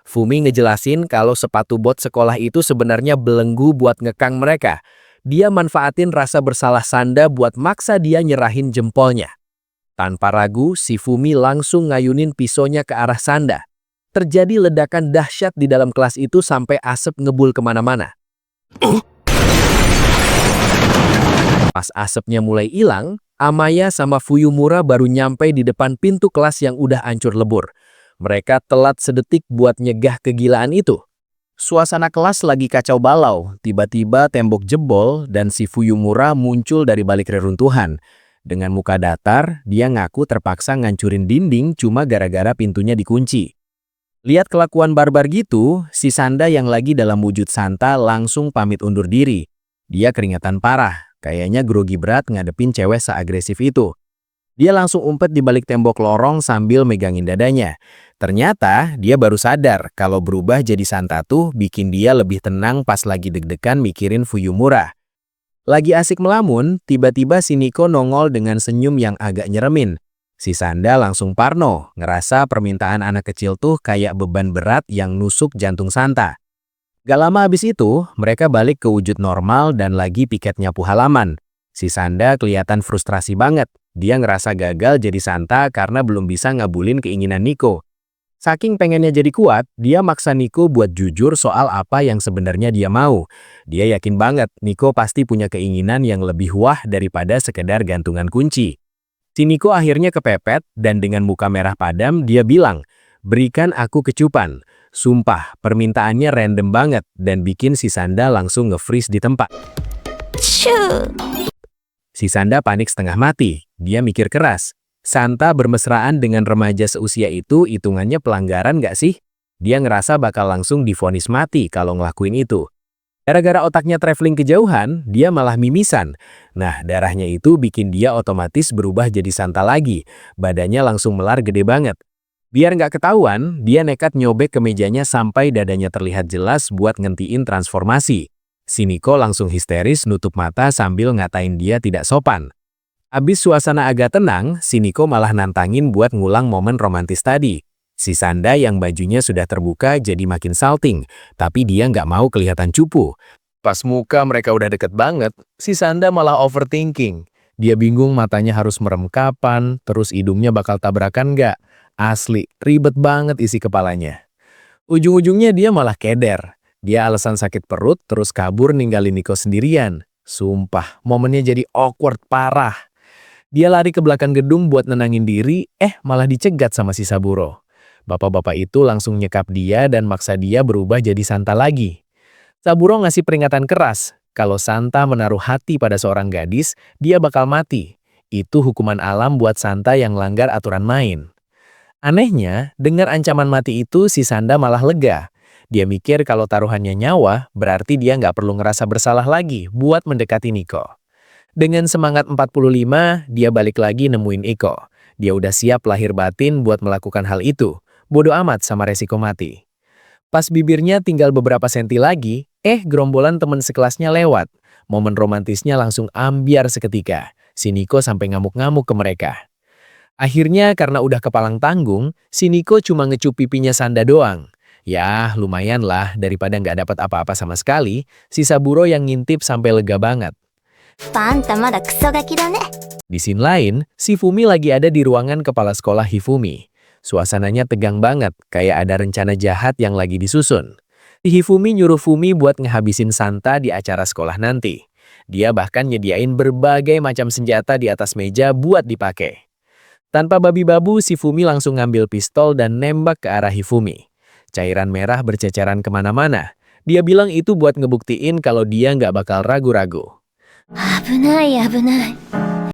Fumi ngejelasin kalau sepatu bot sekolah itu sebenarnya belenggu buat ngekang mereka. Dia manfaatin rasa bersalah Sanda buat maksa dia nyerahin jempolnya. Tanpa ragu, si Fumi langsung ngayunin pisaunya ke arah Sanda. Terjadi ledakan dahsyat di dalam kelas itu sampai asap ngebul kemana-mana. Pas asapnya mulai hilang, Amaya sama Fuyumura baru nyampe di depan pintu kelas yang udah hancur lebur. Mereka telat sedetik buat nyegah kegilaan itu. Suasana kelas lagi kacau balau, tiba-tiba tembok jebol dan si Fuyumura muncul dari balik reruntuhan. Dengan muka datar, dia ngaku terpaksa ngancurin dinding cuma gara-gara pintunya dikunci. Lihat kelakuan barbar gitu, si Sanda yang lagi dalam wujud Santa langsung pamit undur diri. Dia keringatan parah, kayaknya grogi berat ngadepin cewek seagresif itu. Dia langsung umpet di balik tembok lorong sambil megangin dadanya. Ternyata dia baru sadar kalau berubah jadi Santa tuh bikin dia lebih tenang pas lagi deg-degan mikirin Fuyumura. Lagi asik melamun, tiba-tiba si Niko nongol dengan senyum yang agak nyeremin. Si Sanda langsung parno, ngerasa permintaan anak kecil tuh kayak beban berat yang nusuk jantung Santa. Gak lama abis itu, mereka balik ke wujud normal dan lagi piket nyapu halaman. Si Sanda kelihatan frustrasi banget. Dia ngerasa gagal jadi Santa karena belum bisa ngabulin keinginan Niko. Saking pengennya jadi kuat, dia maksa Niko buat jujur soal apa yang sebenarnya dia mau. Dia yakin banget Niko pasti punya keinginan yang lebih wah daripada sekedar gantungan kunci. Si Niko akhirnya kepepet dan dengan muka merah padam dia bilang, "Berikan aku kecupan." Sumpah, permintaannya random banget dan bikin si Sanda langsung nge-freeze di tempat. Si Sanda panik setengah mati. Dia mikir keras. Santa bermesraan dengan remaja seusia itu hitungannya pelanggaran gak sih? Dia ngerasa bakal langsung divonis mati kalau ngelakuin itu. Gara-gara otaknya traveling kejauhan, dia malah mimisan. Nah, darahnya itu bikin dia otomatis berubah jadi Santa lagi. Badannya langsung melar gede banget. Biar nggak ketahuan, dia nekat nyobek ke mejanya sampai dadanya terlihat jelas buat ngentiin transformasi. Si Niko langsung histeris nutup mata sambil ngatain dia tidak sopan. Abis suasana agak tenang, si Niko malah nantangin buat ngulang momen romantis tadi. Si Sanda yang bajunya sudah terbuka jadi makin salting, tapi dia nggak mau kelihatan cupu. Pas muka mereka udah deket banget, si Sanda malah overthinking. Dia bingung matanya harus merem kapan, terus hidungnya bakal tabrakan nggak. Asli, ribet banget isi kepalanya. Ujung-ujungnya dia malah keder. Dia alasan sakit perut, terus kabur ninggalin Niko sendirian. Sumpah, momennya jadi awkward parah. Dia lari ke belakang gedung buat nenangin diri, malah dicegat sama si Saburo. Bapak-bapak itu langsung nyekap dia dan maksa dia berubah jadi Santa lagi. Saburo ngasih peringatan keras, kalau Santa menaruh hati pada seorang gadis, dia bakal mati. Itu hukuman alam buat Santa yang langgar aturan main. Anehnya, dengar ancaman mati itu si Sanda malah lega. Dia mikir kalau taruhannya nyawa, berarti dia nggak perlu ngerasa bersalah lagi buat mendekati Nico. Dengan semangat 45, dia balik lagi nemuin Iko. Dia udah siap lahir batin buat melakukan hal itu. Bodoh amat sama resiko mati. Pas bibirnya tinggal beberapa senti lagi, gerombolan teman sekelasnya lewat. Momen romantisnya langsung ambiar seketika. Si Nico sampai ngamuk-ngamuk ke mereka. Akhirnya karena udah kepalang tanggung, si Nico cuma ngecup pipinya Sanda doang. Ya, lumayan lah daripada nggak dapat apa-apa sama sekali, si Saburo yang ngintip sampai lega banget. パンタまだクソガキだね。 Di scene lain, si Fumi lagi ada di ruangan kepala sekolah Hifumi. Suasananya tegang banget, kayak ada rencana jahat yang lagi disusun. Si Hifumi nyuruh Fumi buat ngehabisin Santa di acara sekolah nanti. Dia bahkan nyediain berbagai macam senjata di atas meja buat dipakai. Tanpa babi-babu, si Fumi langsung ngambil pistol dan nembak ke arah Hifumi. Cairan merah berceceran kemana-mana. Dia bilang itu buat ngebuktiin kalau dia nggak bakal ragu-ragu. 危ない危ない。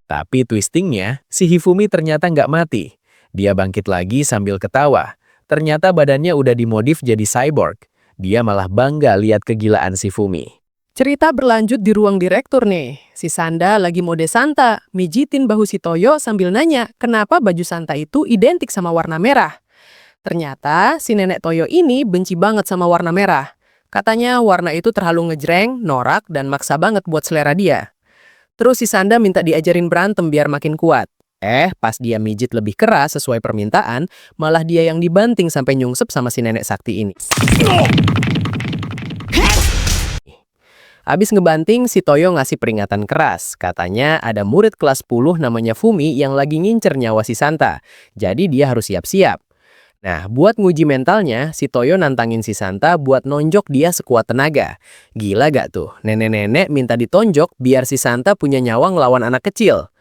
Tapi twistingnya, si Hifumi ternyata nggak mati. Dia bangkit lagi sambil ketawa. Ternyata badannya udah dimodif jadi cyborg. Dia malah bangga lihat kegilaan si Fumi. Cerita berlanjut di ruang direktur nih. Si Sanda lagi mode Santa, mijitin bahu si Toyo sambil nanya kenapa baju Santa itu identik sama warna merah. Ternyata si nenek Toyo ini benci banget sama warna merah. Katanya warna itu terlalu ngejreng, norak, dan maksa banget buat selera dia. Terus si Sanda minta diajarin berantem biar makin kuat. Pas dia mijit lebih keras sesuai permintaan, malah dia yang dibanting sampai nyungsep sama si nenek sakti ini. Abis ngebanting, si Toyo ngasih peringatan keras. Katanya ada murid kelas 10 namanya Fumi yang lagi ngincer nyawa si Santa. Jadi dia harus siap-siap. Nah, buat nguji mentalnya, si Toyo nantangin si Santa buat nonjok dia sekuat tenaga. Gila gak tuh? Nenek-nenek minta ditonjok biar si Santa punya nyawa ngelawan anak kecil.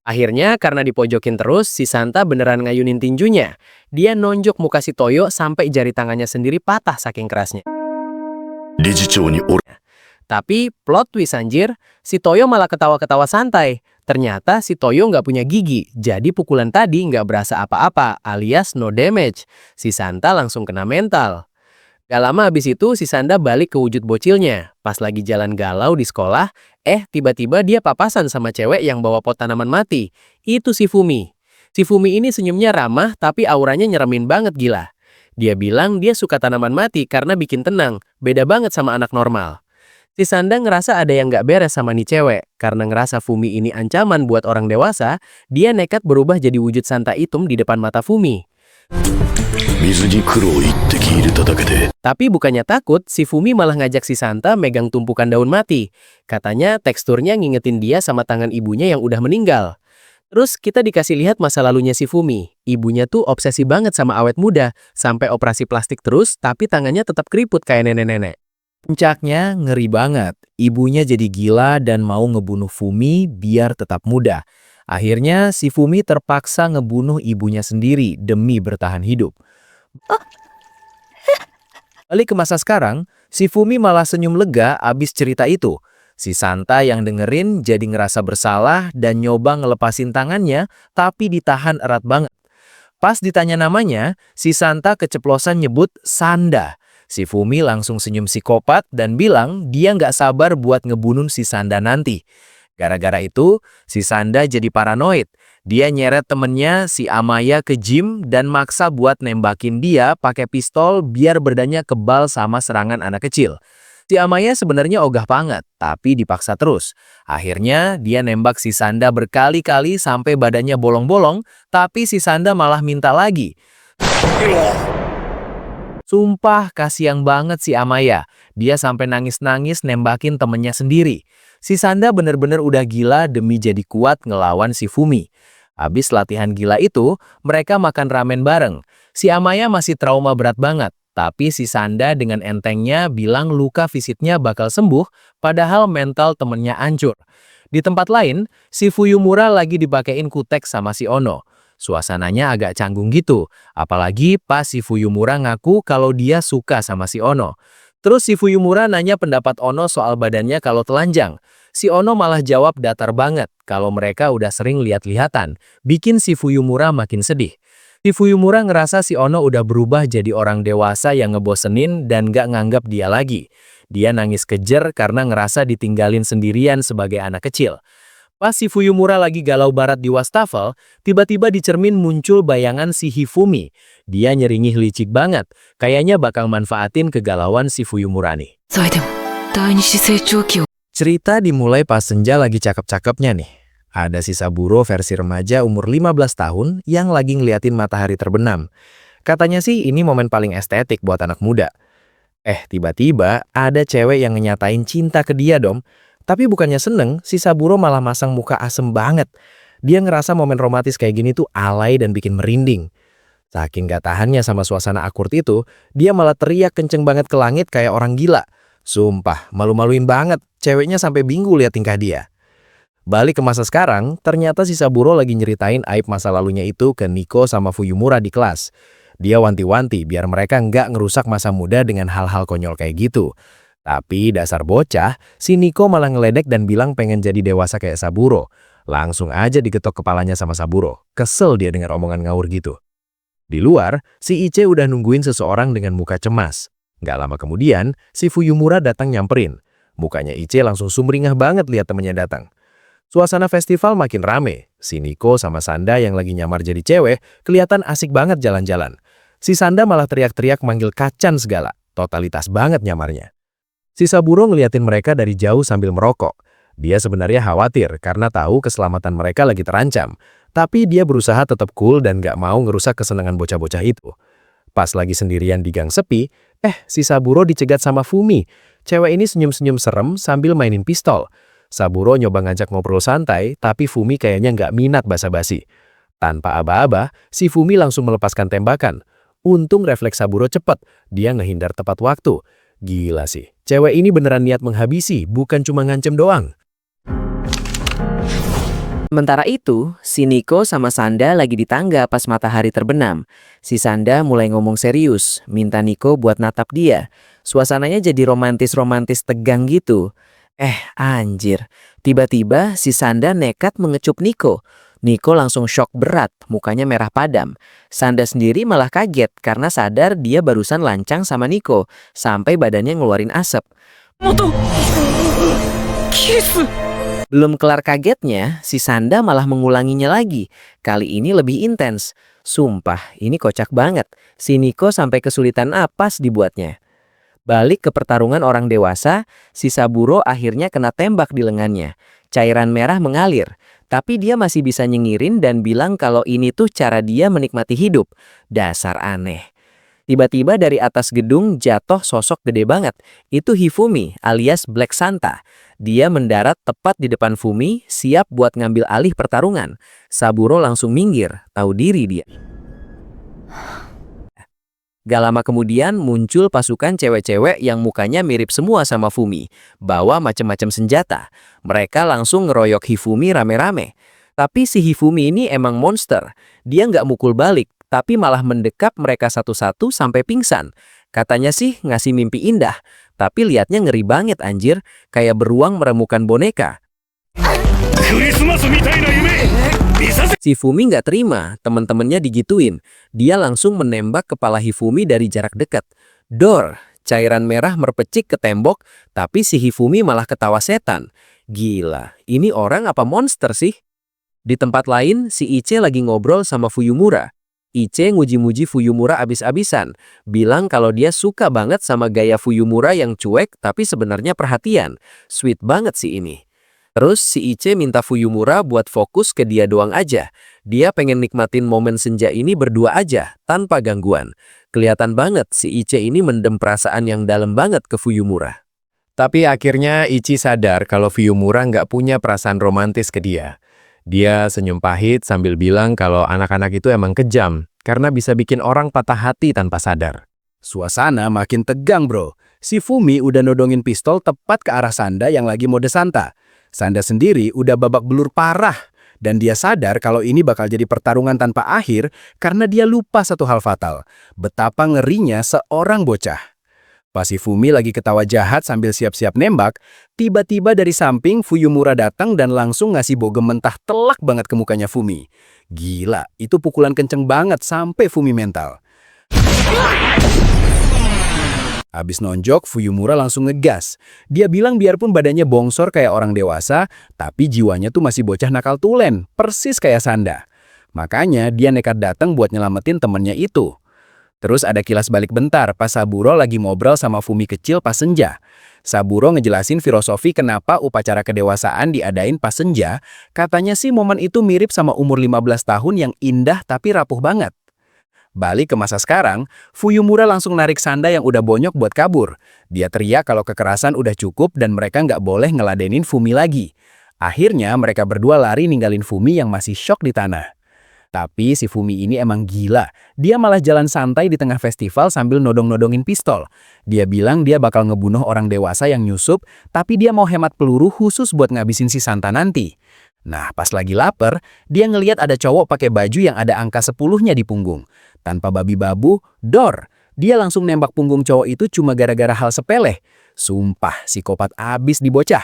Akhirnya, karena dipojokin terus, si Santa beneran ngayunin tinjunya. Dia nonjok muka si Toyo sampai jari tangannya sendiri patah saking kerasnya. 理事長におる Tapi, plot twist anjir, si Toyo malah ketawa-ketawa santai. Ternyata si Toyo nggak punya gigi, jadi pukulan tadi nggak berasa apa-apa, alias no damage. Si Santa langsung kena mental. Gak lama habis itu, si Sanda balik ke wujud bocilnya. Pas lagi jalan galau di sekolah, tiba-tiba dia papasan sama cewek yang bawa pot tanaman mati. Itu si Fumi. Si Fumi ini senyumnya ramah, tapi auranya nyeremin banget gila. Dia bilang dia suka tanaman mati karena bikin tenang, beda banget sama anak normal. Si Sanda ngerasa ada yang gak beres sama nih cewek. Karena ngerasa Fumi ini ancaman buat orang dewasa, dia nekat berubah jadi wujud Santa hitam di depan mata Fumi. 水に黒を一滴入れただけで Tapi bukannya takut, si Fumi malah ngajak si Santa megang tumpukan daun mati. Katanya teksturnya ngingetin dia sama tangan ibunya yang udah meninggal. Terus kita dikasih lihat masa lalunya si Fumi. Ibunya tuh obsesi banget sama awet muda, sampai operasi plastik terus, tapi tangannya tetap keriput kayak nenek-nenek. Puncaknya ngeri banget. Ibunya jadi gila dan mau ngebunuh Fumi biar tetap muda. Akhirnya si Fumi terpaksa ngebunuh ibunya sendiri demi bertahan hidup. Balik ke masa sekarang, si Fumi malah senyum lega abis cerita itu. Si Santa yang dengerin jadi ngerasa bersalah dan nyoba ngelepasin tangannya, tapi ditahan erat banget. Pas ditanya namanya, si Santa keceplosan nyebut Sanda. Si Fumi langsung senyum psikopat dan bilang dia nggak sabar buat ngebunuh si Sanda nanti. Gara-gara itu, si Sanda jadi paranoid. Dia nyeret temennya si Amaya ke gym dan maksa buat nembakin dia pakai pistol biar badannya kebal sama serangan anak kecil. Si Amaya sebenarnya ogah banget, tapi dipaksa terus. Akhirnya dia nembak si Sanda berkali-kali sampai badannya bolong-bolong, tapi si Sanda malah minta lagi. Sumpah kasihan banget si Amaya. Dia sampai nangis-nangis nembakin temennya sendiri. Si Sanda bener-bener udah gila demi jadi kuat ngelawan si Fumi. Habis latihan gila itu, mereka makan ramen bareng. Si Amaya masih trauma berat banget. Tapi si Sanda dengan entengnya bilang luka fisiknya bakal sembuh, padahal mental temennya hancur. Di tempat lain, si Fuyumura lagi dipakein kutek sama si Ono. Suasananya agak canggung gitu, apalagi pas si Fuyumura ngaku kalau dia suka sama si Ono. Terus si Fuyumura nanya pendapat Ono soal badannya kalau telanjang. Si Ono malah jawab datar banget kalau mereka udah sering lihat-lihatan, bikin si Fuyumura makin sedih. Si Fuyumura ngerasa si Ono udah berubah jadi orang dewasa yang ngebosenin dan gak nganggap dia lagi. Dia nangis kejer karena ngerasa ditinggalin sendirian sebagai anak kecil. Pas si Fuyumura lagi galau barat di wastafel, tiba-tiba di cermin muncul bayangan si Hifumi. Dia nyeringih licik banget, kayaknya bakal manfaatin kegalauan si Fuyumura nih. それでも第二子成長期を Cerita dimulai pas Senja lagi cakep-cakepnya nih. Ada si Saburo versi remaja umur 15 tahun yang lagi ngeliatin matahari terbenam. Katanya sih ini momen paling estetik buat anak muda. Tiba-tiba ada cewek yang nyatain cinta ke dia dong. Tapi bukannya seneng, si Saburo malah masang muka asem banget. Dia ngerasa momen romantis kayak gini tuh alay dan bikin merinding. Saking gak tahannya sama suasana akrab itu, dia malah teriak kenceng banget ke langit kayak orang gila. Sumpah, malu-maluin banget. Ceweknya sampai bingung lihat tingkah dia. Balik ke masa sekarang, ternyata si Saburo lagi nyeritain aib masa lalunya itu ke Nico sama Fuyumura di kelas. Dia wanti-wanti biar mereka nggak ngerusak masa muda dengan hal-hal konyol kayak gitu. Tapi dasar bocah, si Nico malah ngeledek dan bilang pengen jadi dewasa kayak Saburo. Langsung aja digetok kepalanya sama Saburo. Kesel dia dengar omongan ngawur gitu. Di luar, si Iche udah nungguin seseorang dengan muka cemas. Nggak lama kemudian, si Fuyumura datang nyamperin. Mukanya Iche langsung sumringah banget lihat temennya datang. Suasana festival makin rame. Si Nico sama Sanda yang lagi nyamar jadi cewek kelihatan asik banget jalan-jalan. Si Sanda malah teriak-teriak manggil Kacan segala. Totalitas banget nyamarnya. Si Saburo ngeliatin mereka dari jauh sambil merokok. Dia sebenarnya khawatir karena tahu keselamatan mereka lagi terancam. Tapi dia berusaha tetap cool dan gak mau ngerusak kesenangan bocah-bocah itu. Pas lagi sendirian di gang sepi, si Saburo dicegat sama Fumi. Cewek ini senyum-senyum serem sambil mainin pistol. Saburo nyoba ngajak ngobrol santai, tapi Fumi kayaknya nggak minat basa-basi. Tanpa aba-aba, si Fumi langsung melepaskan tembakan. Untung refleks Saburo cepat, dia ngehindar tepat waktu. Gila sih, cewek ini beneran niat menghabisi, bukan cuma ngancem doang. Sementara itu, si Nico sama Sanda lagi di tangga pas matahari terbenam. Si Sanda mulai ngomong serius, minta Nico buat natap dia. Suasananya jadi romantis-romantis tegang gitu. Anjir. Tiba-tiba si Sanda nekat mengecup Nico. Nico langsung shock berat, mukanya merah padam. Sanda sendiri malah kaget karena sadar dia barusan lancang sama Nico, sampai badannya ngeluarin asap. 元キス Belum kelar kagetnya, si Sanda malah mengulanginya lagi. Kali ini lebih intens. Sumpah, ini kocak banget. Si Nico sampai kesulitan napas dibuatnya. Balik ke pertarungan orang dewasa, si Saburo akhirnya kena tembak di lengannya. Cairan merah mengalir, tapi dia masih bisa nyengirin dan bilang kalau ini tuh cara dia menikmati hidup. Dasar aneh. Tiba-tiba dari atas gedung jatuh sosok gede banget. Itu Hifumi alias Black Santa. Dia mendarat tepat di depan Fumi, siap buat ngambil alih pertarungan. Saburo langsung minggir, tahu diri dia. Gak lama kemudian muncul pasukan cewek-cewek yang mukanya mirip semua sama Fumi, bawa macam-macam senjata. Mereka langsung ngeroyok Hifumi rame-rame. Tapi si Hifumi ini emang monster. Dia nggak mukul balik, tapi malah mendekap mereka satu-satu sampai pingsan. Katanya sih ngasih mimpi indah, tapi liatnya ngeri banget anjir, kayak beruang meremukan boneka. クリスマスみたいな夢見させ Si Fumi nggak terima, temen-temennya digituin. Dia langsung menembak kepala Hifumi dari jarak dekat. Dor, cairan merah merpecik ke tembok, tapi si Hifumi malah ketawa setan. Gila, ini orang apa monster sih? Di tempat lain, si Iche lagi ngobrol sama Fuyumura. Iche nguji-muji Fuyumura abis-abisan, bilang kalau dia suka banget sama gaya Fuyumura yang cuek tapi sebenarnya perhatian. Sweet banget sih ini. Terus si Iche minta Fuyumura buat fokus ke dia doang aja. Dia pengen nikmatin momen senja ini berdua aja, tanpa gangguan. Kelihatan banget si Iche ini mendem perasaan yang dalam banget ke Fuyumura. Tapi akhirnya Ichi sadar kalau Fuyumura nggak punya perasaan romantis ke dia. Dia senyum pahit sambil bilang kalau anak-anak itu emang kejam, karena bisa bikin orang patah hati tanpa sadar. Suasana makin tegang bro. Si Fumi udah nodongin pistol tepat ke arah Sanda yang lagi mode Santa. Sanda sendiri udah babak belur parah. Dan dia sadar kalau ini bakal jadi pertarungan tanpa akhir karena dia lupa satu hal fatal. Betapa ngerinya seorang bocah. Pas si Fumi lagi ketawa jahat sambil siap-siap nembak, tiba-tiba dari samping Fuyumura datang dan langsung ngasih bogem mentah telak banget ke mukanya Fumi. Gila, itu pukulan kenceng banget sampai Fumi mental. Abis nonjok, Fuyumura langsung ngegas. Dia bilang biarpun badannya bongsor kayak orang dewasa, tapi jiwanya tuh masih bocah nakal tulen, persis kayak Sanda. Makanya dia nekat datang buat nyelamatin temennya itu. Terus ada kilas balik bentar pas Saburo lagi ngobrol sama Fumi kecil pas senja. Saburo ngejelasin filosofi kenapa upacara kedewasaan diadain pas senja. Katanya sih momen itu mirip sama umur 15 tahun yang indah tapi rapuh banget. Balik ke masa sekarang, Fuyumura langsung narik Sanda yang udah bonyok buat kabur. Dia teriak kalau kekerasan udah cukup dan mereka nggak boleh ngeladenin Fumi lagi. Akhirnya mereka berdua lari ninggalin Fumi yang masih syok di tanah. Tapi si Fumi ini emang gila. Dia malah jalan santai di tengah festival sambil nodong-nodongin pistol. Dia bilang dia bakal ngebunuh orang dewasa yang nyusup, tapi dia mau hemat peluru khusus buat ngabisin si Santa nanti. Nah, pas lagi lapar, dia ngeliat ada cowok pakai baju yang ada angka 10-nya di punggung. Tanpa babi babu, dor. Dia langsung nembak punggung cowok itu cuma gara-gara hal sepele. Sumpah, psikopat abis di bocah.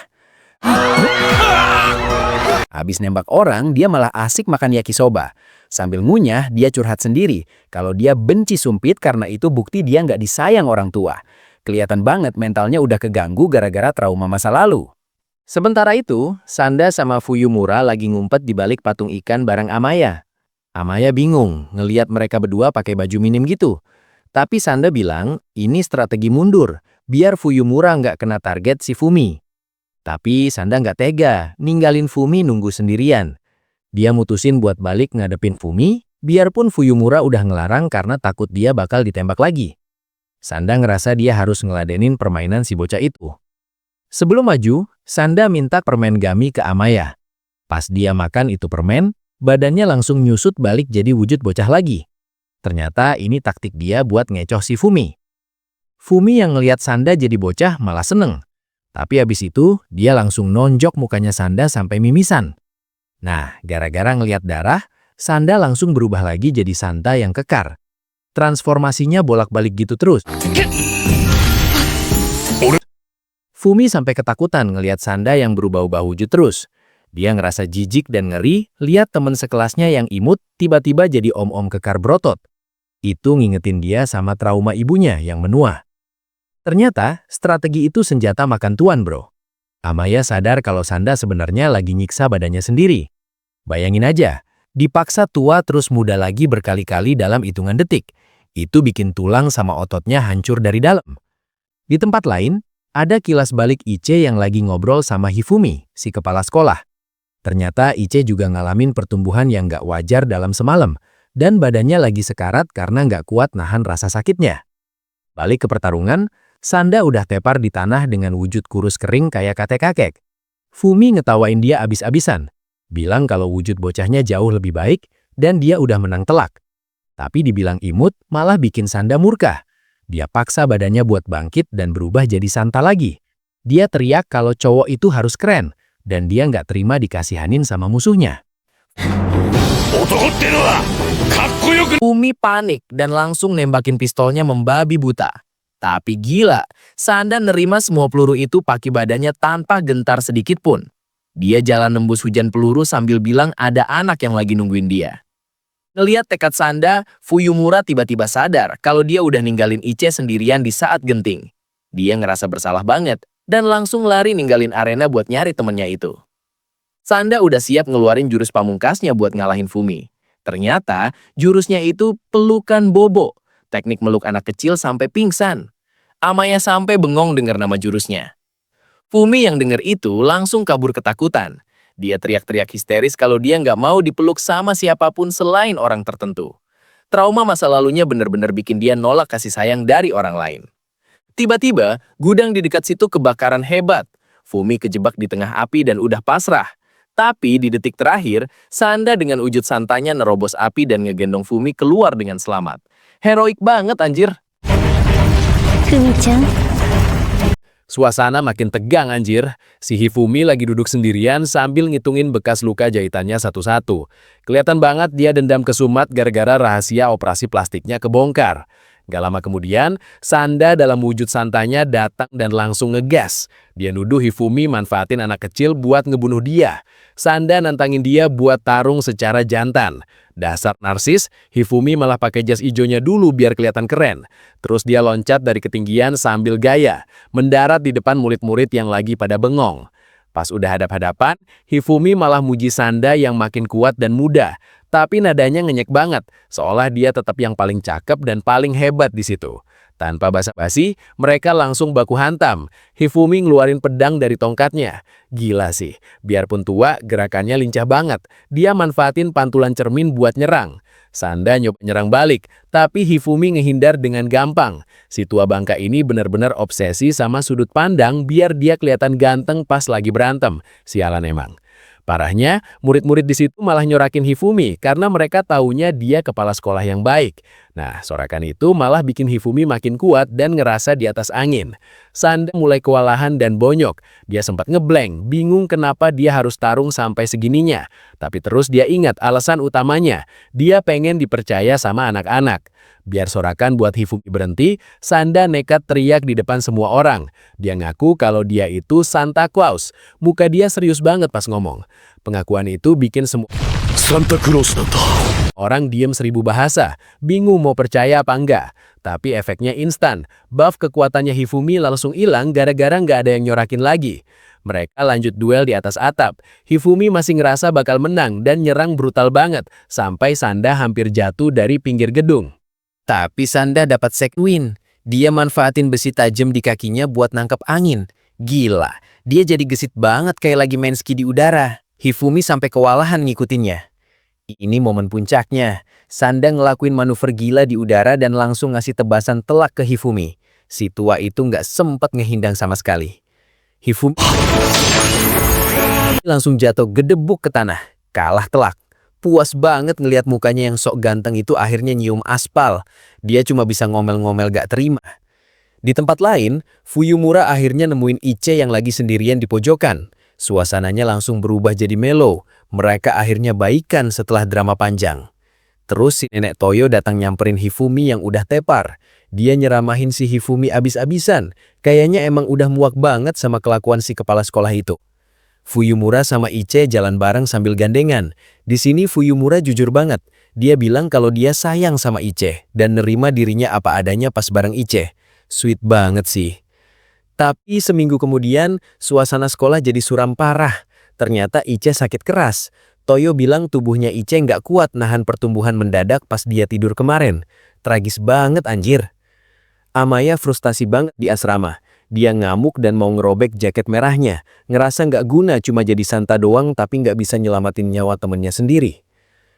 Habis nembak orang, dia malah asik makan yakisoba. Sambil ngunyah, dia curhat sendiri kalau dia benci sumpit karena itu bukti dia nggak disayang orang tua. Kelihatan banget mentalnya udah keganggu gara-gara trauma masa lalu. Sementara itu, Sanda sama Fuyumura lagi ngumpet di balik patung ikan bareng Amaya. Amaya bingung ngeliat mereka berdua pakai baju minim gitu. Tapi Sanda bilang ini strategi mundur, biar Fuyumura nggak kena target si Fumi. Tapi Sanda nggak tega, ninggalin Fumi nunggu sendirian. Dia mutusin buat balik ngadepin Fumi, biarpun Fuyumura udah ngelarang karena takut dia bakal ditembak lagi. Sanda ngerasa dia harus ngeladenin permainan si bocah itu. Sebelum maju, Sanda minta permen gami ke Amaya. Pas dia makan itu permen, badannya langsung nyusut balik jadi wujud bocah lagi. Ternyata ini taktik dia buat ngecoh si Fumi. Fumi yang ngelihat Sanda jadi bocah malah seneng. Tapi habis itu, dia langsung nonjok mukanya Sanda sampai mimisan. Nah, gara-gara ngelihat darah, Sanda langsung berubah lagi jadi Santa yang kekar. Transformasinya bolak-balik gitu terus. Fumi sampai ketakutan ngelihat Sanda yang berubah-ubah wujud terus. Dia ngerasa jijik dan ngeri, lihat temen sekelasnya yang imut tiba-tiba jadi om-om kekar berotot. Itu ngingetin dia sama trauma ibunya yang menua. Ternyata, strategi itu senjata makan tuan, bro. Amaya sadar kalau Sanda sebenarnya lagi nyiksa badannya sendiri. Bayangin aja, dipaksa tua terus muda lagi berkali-kali dalam hitungan detik. Itu bikin tulang sama ototnya hancur dari dalam. Di tempat lain, ada kilas balik Iche yang lagi ngobrol sama Hifumi, si kepala sekolah. Ternyata Iche juga ngalamin pertumbuhan yang nggak wajar dalam semalam, dan badannya lagi sekarat karena nggak kuat nahan rasa sakitnya. Balik ke pertarungan, Sanda udah tepar di tanah dengan wujud kurus kering kayak kakek-kakek. Fumi ngetawain dia abis-abisan, bilang kalau wujud bocahnya jauh lebih baik dan dia udah menang telak. Tapi dibilang imut malah bikin Sanda murka. Dia paksa badannya buat bangkit dan berubah jadi Santa lagi. Dia teriak kalau cowok itu harus keren dan dia nggak terima dikasihanin sama musuhnya. Fumi panik dan langsung nembakin pistolnya membabi buta. Tapi gila, Sanda nerima semua peluru itu pakai badannya tanpa gentar sedikit pun. Dia jalan nembus hujan peluru sambil bilang ada anak yang lagi nungguin dia. Ngeliat tekad Sanda, Fuyumura tiba-tiba sadar kalau dia udah ninggalin Iche sendirian di saat genting. Dia ngerasa bersalah banget dan langsung lari ninggalin arena buat nyari temennya itu. Sanda udah siap ngeluarin jurus pamungkasnya buat ngalahin Fumi. Ternyata jurusnya itu pelukan bobo. Teknik meluk anak kecil sampai pingsan. Amaya sampai bengong dengar nama jurusnya. Fumi yang dengar itu langsung kabur ketakutan. Dia teriak-teriak histeris kalau dia nggak mau dipeluk sama siapapun selain orang tertentu. Trauma masa lalunya benar-benar bikin dia nolak kasih sayang dari orang lain. Tiba-tiba, gudang di dekat situ kebakaran hebat. Fumi kejebak di tengah api dan udah pasrah. Tapi di detik terakhir, Sanda dengan wujud santanya nerobos api dan ngegendong Fumi keluar dengan selamat. Heroik banget anjir. Fumi-chan. Suasana makin tegang anjir. Si Hifumi lagi duduk sendirian sambil ngitungin bekas luka jahitannya satu-satu. Kelihatan banget dia dendam kesumat gara-gara rahasia operasi plastiknya kebongkar. Gak lama kemudian, Sanda dalam wujud santainya datang dan langsung ngegas. Dia nuduh Hifumi manfaatin anak kecil buat ngebunuh dia. Sanda nantangin dia buat tarung secara jantan. Dasar narsis, Hifumi malah pakai jas ijonya dulu biar kelihatan keren. Terus dia loncat dari ketinggian sambil gaya, mendarat di depan murid-murid yang lagi pada bengong. Pas udah hadap-hadapan, Hifumi malah muji Sanda yang makin kuat dan muda. Tapi nadanya ngenyek banget, seolah dia tetap yang paling cakep dan paling hebat di situ. Tanpa basa-basi, mereka langsung baku hantam. Hifumi ngeluarin pedang dari tongkatnya. Gila sih, biarpun tua, gerakannya lincah banget. Dia manfaatin pantulan cermin buat nyerang. Sanda nyoba nyerang balik, tapi Hifumi ngehindar dengan gampang. Si tua bangka ini benar-benar obsesi sama sudut pandang biar dia kelihatan ganteng pas lagi berantem. Sialan emang. Parahnya, murid-murid di situ malah nyorakin Hifumi karena mereka taunya dia kepala sekolah yang baik. Nah, sorakan itu malah bikin Hifumi makin kuat dan ngerasa di atas angin. Sanda mulai kewalahan dan bonyok. Dia sempat ngeblank, bingung kenapa dia harus tarung sampai segininya. Tapi terus dia ingat alasan utamanya. Dia pengen dipercaya sama anak-anak. Biar sorakan buat Hifumi berhenti, Sanda nekat teriak di depan semua orang. Dia ngaku kalau dia itu Santa Claus. Muka dia serius banget pas ngomong. Pengakuan itu bikin semua サンタクロースなんだ。 orang diem 1000 bahasa, bingung mau percaya apa enggak. Tapi efeknya instan, buff kekuatannya Hifumi langsung hilang gara-gara nggak ada yang nyorakin lagi. Mereka lanjut duel di atas atap. Hifumi masih ngerasa bakal menang dan nyerang brutal banget, sampai Sanda hampir jatuh dari pinggir gedung. Tapi Sanda dapat second win. Dia manfaatin besi tajam di kakinya buat nangkep angin. Gila, dia jadi gesit banget kayak lagi main ski di udara. Hifumi sampai kewalahan ngikutinnya. Ini momen puncaknya. Sanda ngelakuin manuver gila di udara dan langsung ngasih tebasan telak ke Hifumi. Si tua itu nggak sempet ngehindang sama sekali. Hifumi langsung jatuh gedebuk ke tanah. Kalah telak. Puas banget ngelihat mukanya yang sok ganteng itu akhirnya nyium aspal. Dia cuma bisa ngomel-ngomel gak terima. Di tempat lain, Fuyumura akhirnya nemuin Iche yang lagi sendirian di pojokan. Suasananya langsung berubah jadi mellow. Mereka akhirnya baikan setelah drama panjang. Terus si nenek Toyo datang nyamperin Hifumi yang udah tepar. Dia nyeramahin si Hifumi abis-abisan. Kayaknya emang udah muak banget sama kelakuan si kepala sekolah itu. Fuyumura sama Iche jalan bareng sambil gandengan. Di sini Fuyumura jujur banget. Dia bilang kalau dia sayang sama Iche dan nerima dirinya apa adanya pas bareng Iche. Sweet banget sih. Tapi seminggu kemudian, suasana sekolah jadi suram parah. Ternyata Iche sakit keras. Toyo bilang tubuhnya Iche nggak kuat nahan pertumbuhan mendadak pas dia tidur kemarin. Tragis banget anjir. Amaya frustasi banget di asrama. Dia ngamuk dan mau ngerobek jaket merahnya. Ngerasa nggak guna cuma jadi Santa doang tapi nggak bisa nyelamatin nyawa temennya sendiri.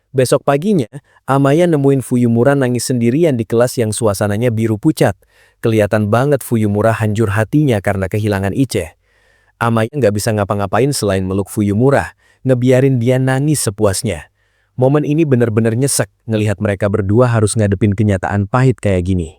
Besok paginya, Amaya nemuin Fuyumura nangis sendirian di kelas yang suasananya biru pucat. Kelihatan banget Fuyumura hancur hatinya karena kehilangan Iche. Amaya nggak bisa ngapa-ngapain selain meluk Fuyumura, ngebiarin dia nangis sepuasnya. Momen ini bener-bener nyesek ngelihat mereka berdua harus ngadepin kenyataan pahit kayak gini.